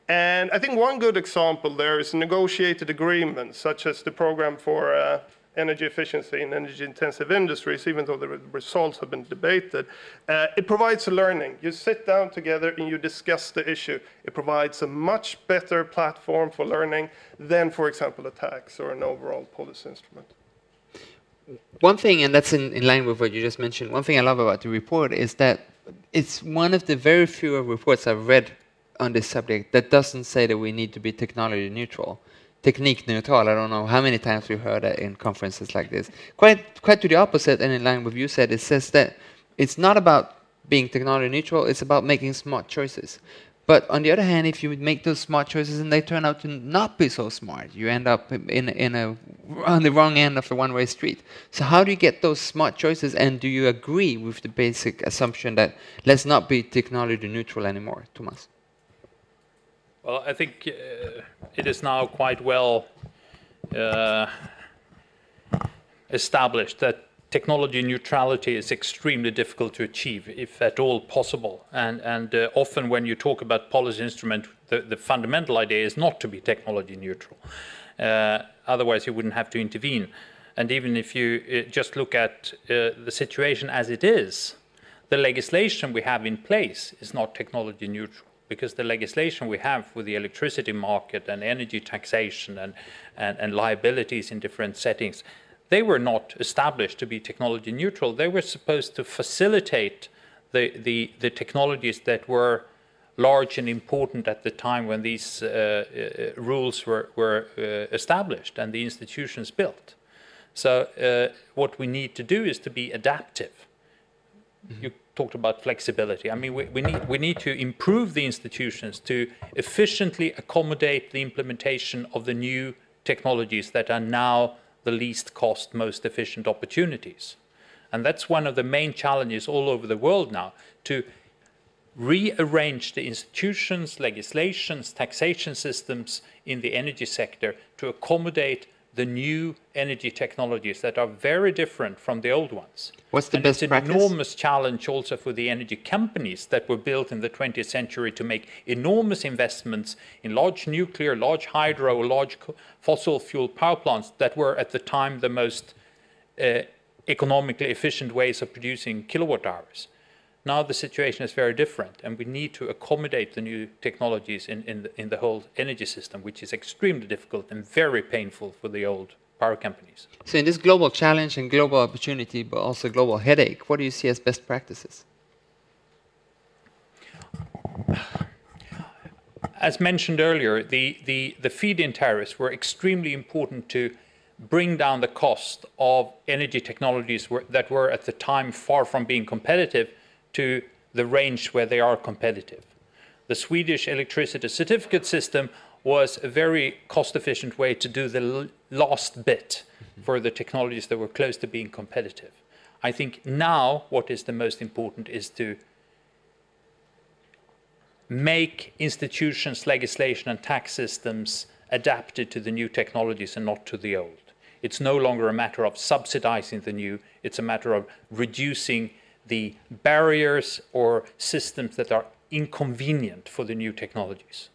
And I think one good example there is negotiated agreements, such as the program for energy efficiency in energy-intensive industries, even though the results have been debated. It provides a learning. You sit down together and you discuss the issue. It provides a much better platform for learning than, for example, a tax or an overall policy instrument. One thing, and that's in line with what you just mentioned, one thing I love about the report is that it's one of the very few reports I've read on this subject that doesn't say that we need to be technology neutral. Technique neutral, I don't know how many times we've heard that in conferences like this. Quite to the opposite, and in line with what you said, it says that it's not about being technology neutral, it's about making smart choices. But on the other hand, if you make those smart choices and they turn out to not be so smart, you end up on the wrong end of the one-way street. So how do you get those smart choices, and do you agree with the basic assumption that let's not be technology neutral anymore, Thomas? Well, I think it is now quite well established that technology neutrality is extremely difficult to achieve, if at all possible. And often when you talk about policy instrument, the fundamental idea is not to be technology neutral. Otherwise, you wouldn't have to intervene. And even if you just look at the situation as it is, the legislation we have in place is not technology neutral, because the legislation we have for the electricity market and energy taxation and liabilities in different settings, they were not established to be technology neutral. They were supposed to facilitate the technologies that were large and important at the time when these rules were established and the institutions built. So what we need to do is to be adaptive. You talked about flexibility. I mean, we need to improve the institutions to efficiently accommodate the implementation of the new technologies that are now the least cost, most efficient opportunities. And that's one of the main challenges all over the world now, to rearrange the institutions, legislations, taxation systems in the energy sector to accommodate the new energy technologies that are very different from the old ones. What's the best practice? It's an enormous challenge also for the energy companies that were built in the 20th century to make enormous investments in large nuclear, large hydro, large fossil fuel power plants that were at the time the most economically efficient ways of producing kilowatt hours. Now the situation is very different, and we need to accommodate the new technologies in the whole energy system, which is extremely difficult and very painful for the old power companies. So in this global challenge and global opportunity, but also global headache, what do you see as best practices? As mentioned earlier, the feed-in tariffs were extremely important to bring down the cost of energy technologies that were at the time far from being competitive to the range where they are competitive. The Swedish electricity certificate system was a very cost-efficient way to do the last bit for the technologies that were close to being competitive. I think now what is the most important is to make institutions, legislation and tax systems adapted to the new technologies and not to the old. It's no longer a matter of subsidizing the new, it's a matter of reducing the barriers or systems that are inconvenient for the new technologies.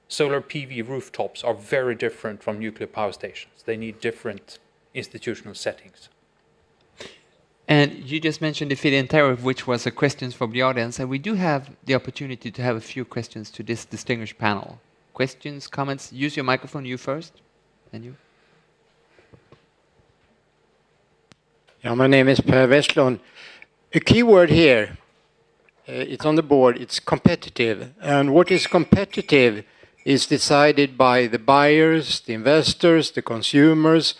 Solar PV rooftops are very different from nuclear power stations. They need different institutional settings. And you just mentioned the feed-in tariff, which was a question from the audience, and we do have the opportunity to have a few questions to this distinguished panel. Questions, comments? Use your microphone, you first, and you. Yeah, my name is Per Westlund. A key word here, it's on the board, it's competitive. And what is competitive is decided by the buyers, the investors, the consumers,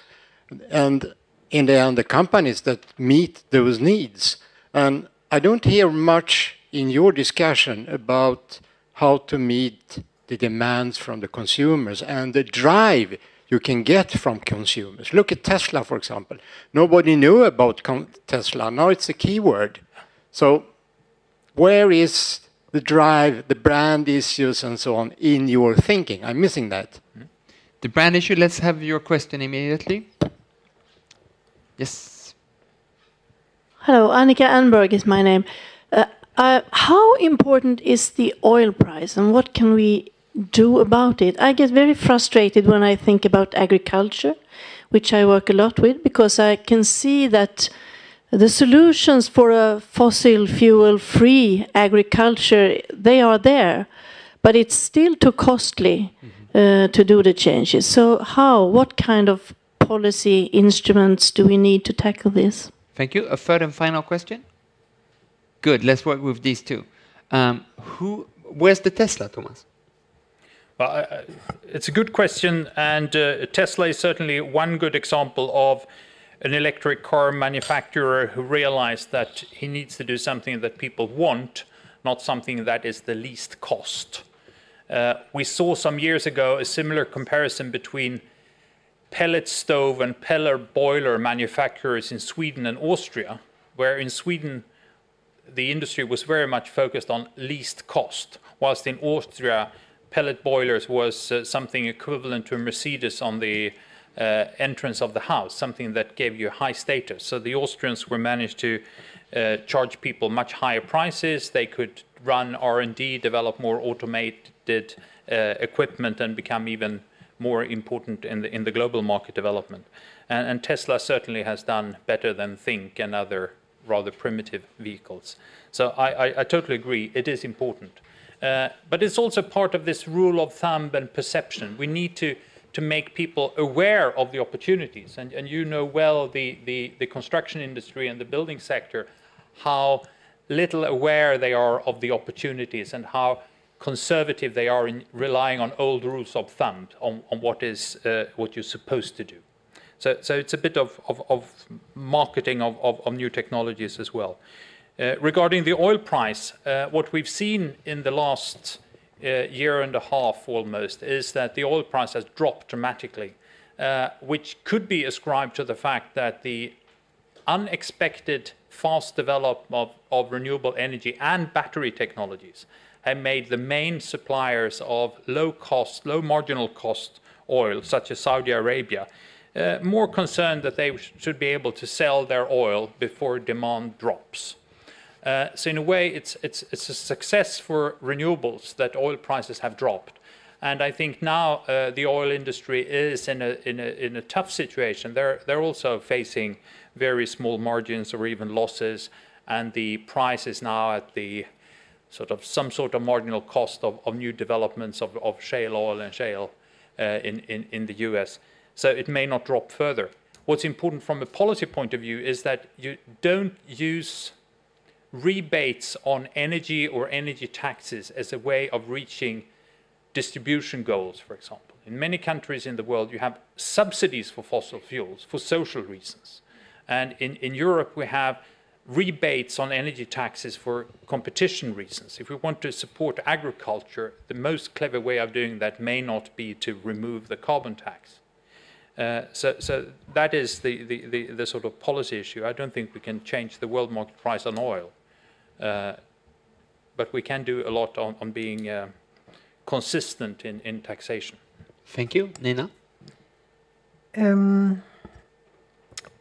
and in the end, the companies that meet those needs. And I don't hear much in your discussion about how to meet the demands from the consumers and the drive you can get from consumers. Look at Tesla, for example. Nobody knew about Tesla. Now it's a keyword. So where is the drive, the brand issues, and so on in your thinking? I'm missing that. The brand issue, let's have your question immediately. Yes. Hello, Annika Anberg is my name. How important is the oil price and what can we do about it? I get very frustrated when I think about agriculture, which I work a lot with, because I can see that the solutions for a fossil fuel-free agriculture, they are there, but it's still too costly to do the changes. So what kind of policy instruments do we need to tackle this? Thank you. A third and final question? Good, let's work with these two. Where's the Tesla, Thomas? Well, it's a good question, and Tesla is certainly one good example of an electric car manufacturer who realized that he needs to do something that people want, not something that is the least cost. We saw some years ago a similar comparison between pellet stove and pellet boiler manufacturers in Sweden and Austria, where in Sweden the industry was very much focused on least cost, whilst in Austria pellet boilers was something equivalent to a Mercedes on the entrance of the house, something that gave you high status. So the Austrians were managed to charge people much higher prices. They could run R&D, develop more automated equipment, and become even more important in the global market development. And Tesla certainly has done better than Think and other rather primitive vehicles. So I totally agree, it is important. But it's also part of this rule of thumb and perception. We need to make people aware of the opportunities. And you know well the construction industry and the building sector, how little aware they are of the opportunities and how conservative they are in relying on old rules of thumb on what you're supposed to do. So it's a bit of marketing of new technologies as well. Regarding the oil price, what we've seen in the last year and a half almost is that the oil price has dropped dramatically, which could be ascribed to the fact that the unexpected fast development of renewable energy and battery technologies have made the main suppliers of low marginal cost oil, such as Saudi Arabia, more concerned that they should be able to sell their oil before demand drops. So in a way, it's a success for renewables that oil prices have dropped. And I think now the oil industry is in a tough situation. They're also facing very small margins or even losses, and the price is now at the some sort of marginal cost of new developments of shale oil and shale in the US. So it may not drop further. What's important from a policy point of view is that you don't use rebates on energy or energy taxes as a way of reaching distribution goals, for example. In many countries in the world, you have subsidies for fossil fuels for social reasons. And in Europe, we have rebates on energy taxes for competition reasons. If we want to support agriculture, the most clever way of doing that may not be to remove the carbon tax. So that is the sort of policy issue. I don't think we can change the world market price on oil. But we can do a lot on being consistent in taxation. Thank you. Nina?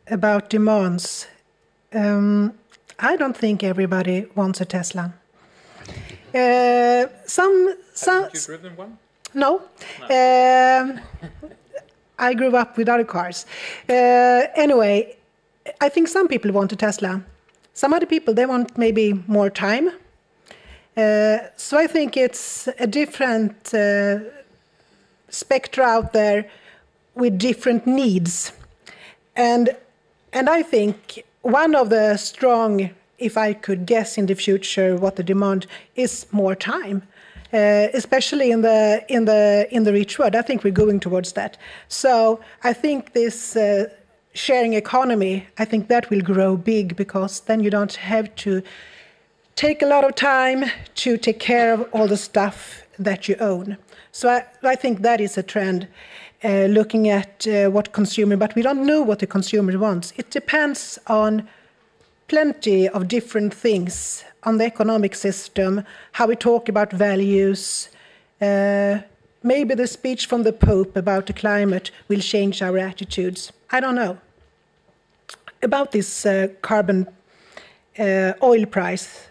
About demands. I don't think everybody wants a Tesla. Haven't you driven one? No. I grew up with other cars. Anyway, I think some people want a Tesla. Some other people, they want maybe more time. So I think it's a different spectra out there with different needs. And I think one of the strong, if I could guess in the future what the demand is, more time. Especially in the rich world, I think we're going towards that. So I think this sharing economy, I think that will grow big, because then you don't have to take a lot of time to take care of all the stuff that you own. So I think that is a trend, looking at what consumer, but we don't know what the consumer wants. It depends on plenty of different things, on the economic system, how we talk about values. Maybe the speech from the Pope about the climate will change our attitudes. I don't know. About this carbon oil price,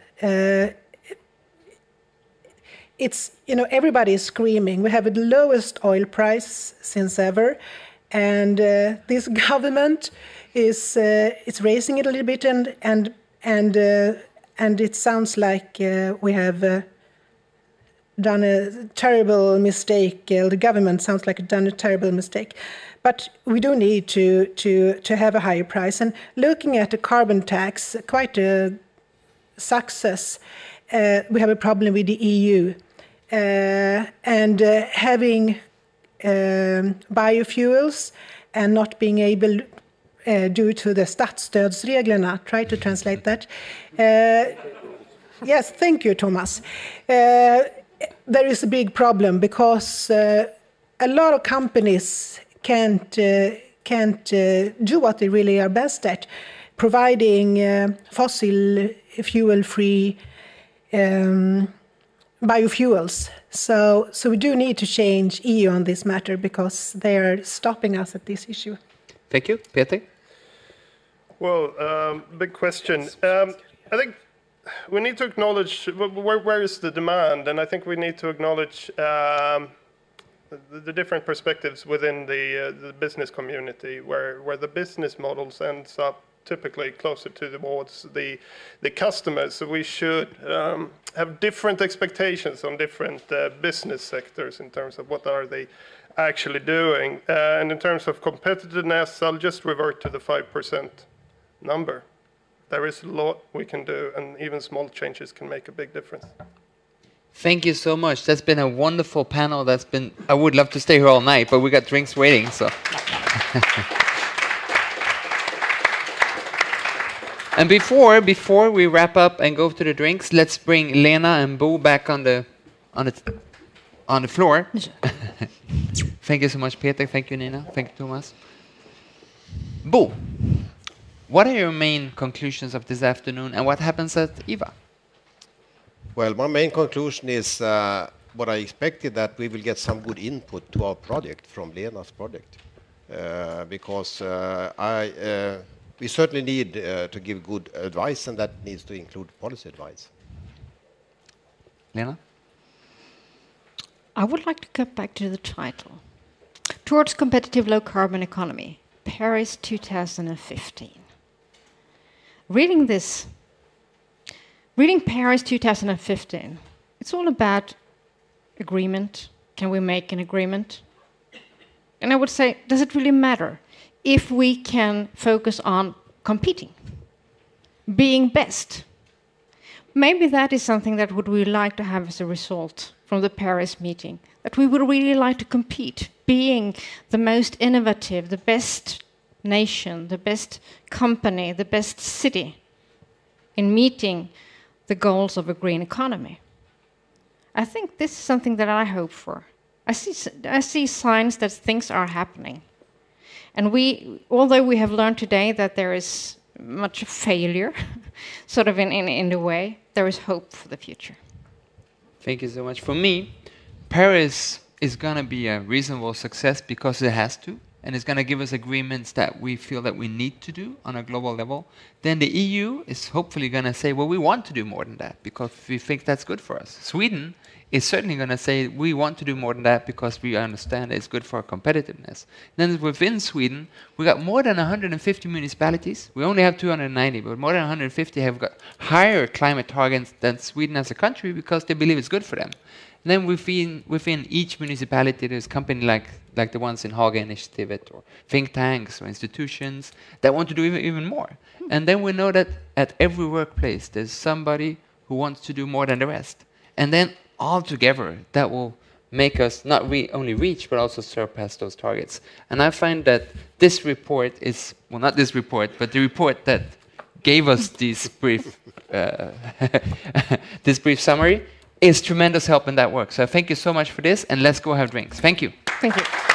it's, everybody is screaming. We have the lowest oil price since ever, and this government is it's raising it a little bit, and it sounds like we have done a terrible mistake. The government sounds like it's done a terrible mistake. But we do need to have a higher price. And looking at the carbon tax, quite a success. We have a problem with the EU. And having biofuels and not being able, due to the statsstödsreglerna, try to translate that. Yes, thank you, Thomas. There is a big problem, because a lot of companies can't do what they really are best at, providing fossil fuel-free biofuels. So we do need to change EU on this matter, because they are stopping us at this issue. Thank you. Peter? Well, big question. I think we need to acknowledge where is the demand, and I think we need to acknowledge the different perspectives within the business community, where the business models ends up typically closer towards the customers. So we should have different expectations on different business sectors in terms of what are they actually doing. And in terms of competitiveness, I'll just revert to the 5% number. There is a lot we can do, and even small changes can make a big difference. Thank you so much. That's been a wonderful panel. I would love to stay here all night, but we got drinks waiting, so. And before we wrap up and go to the drinks, let's bring Lena and Bo back on the floor. Thank you so much, Peter. Thank you, Nina. Thank you, Thomas. Bo, what are your main conclusions of this afternoon, and what happens at IVA? Well, my main conclusion is what I expected, that we will get some good input to our project from Lena's project, because we certainly need to give good advice, and that needs to include policy advice. Lena? I would like to get back to the title. Towards Competitive Low Carbon Economy, Paris 2015. Reading Paris 2015, it's all about agreement. Can we make an agreement? And I would say, does it really matter if we can focus on competing, being best? Maybe that is something that would we like to have as a result from the Paris meeting, that we would really like to compete, being the most innovative, the best nation, the best company, the best city in meeting the goals of a green economy. I think this is something that I hope for. I see signs that things are happening. And although we have learned today that there is much failure, sort of in the way, there is hope for the future. Thank you so much. For me, Paris is going to be a reasonable success because it has to. and it's going to give us agreements that we feel that we need to do on a global level, then the EU is hopefully going to say, well, we want to do more than that because we think that's good for us. Sweden is certainly going to say, we want to do more than that because we understand it's good for our competitiveness. Then within Sweden, we got more than 150 municipalities. We only have 290, but more than 150 have got higher climate targets than Sweden as a country because they believe it's good for them. And then within each municipality, there's company like the ones in Haga Initiative or think tanks or institutions that want to do even more. And then we know that at every workplace, there's somebody who wants to do more than the rest. And then all together, that will make us not only reach, but also surpass those targets. And I find that this report is, well, not this report, but the report that gave us this brief summary is tremendous help in that work. So thank you so much for this, and let's go have drinks. Thank you. Thank you.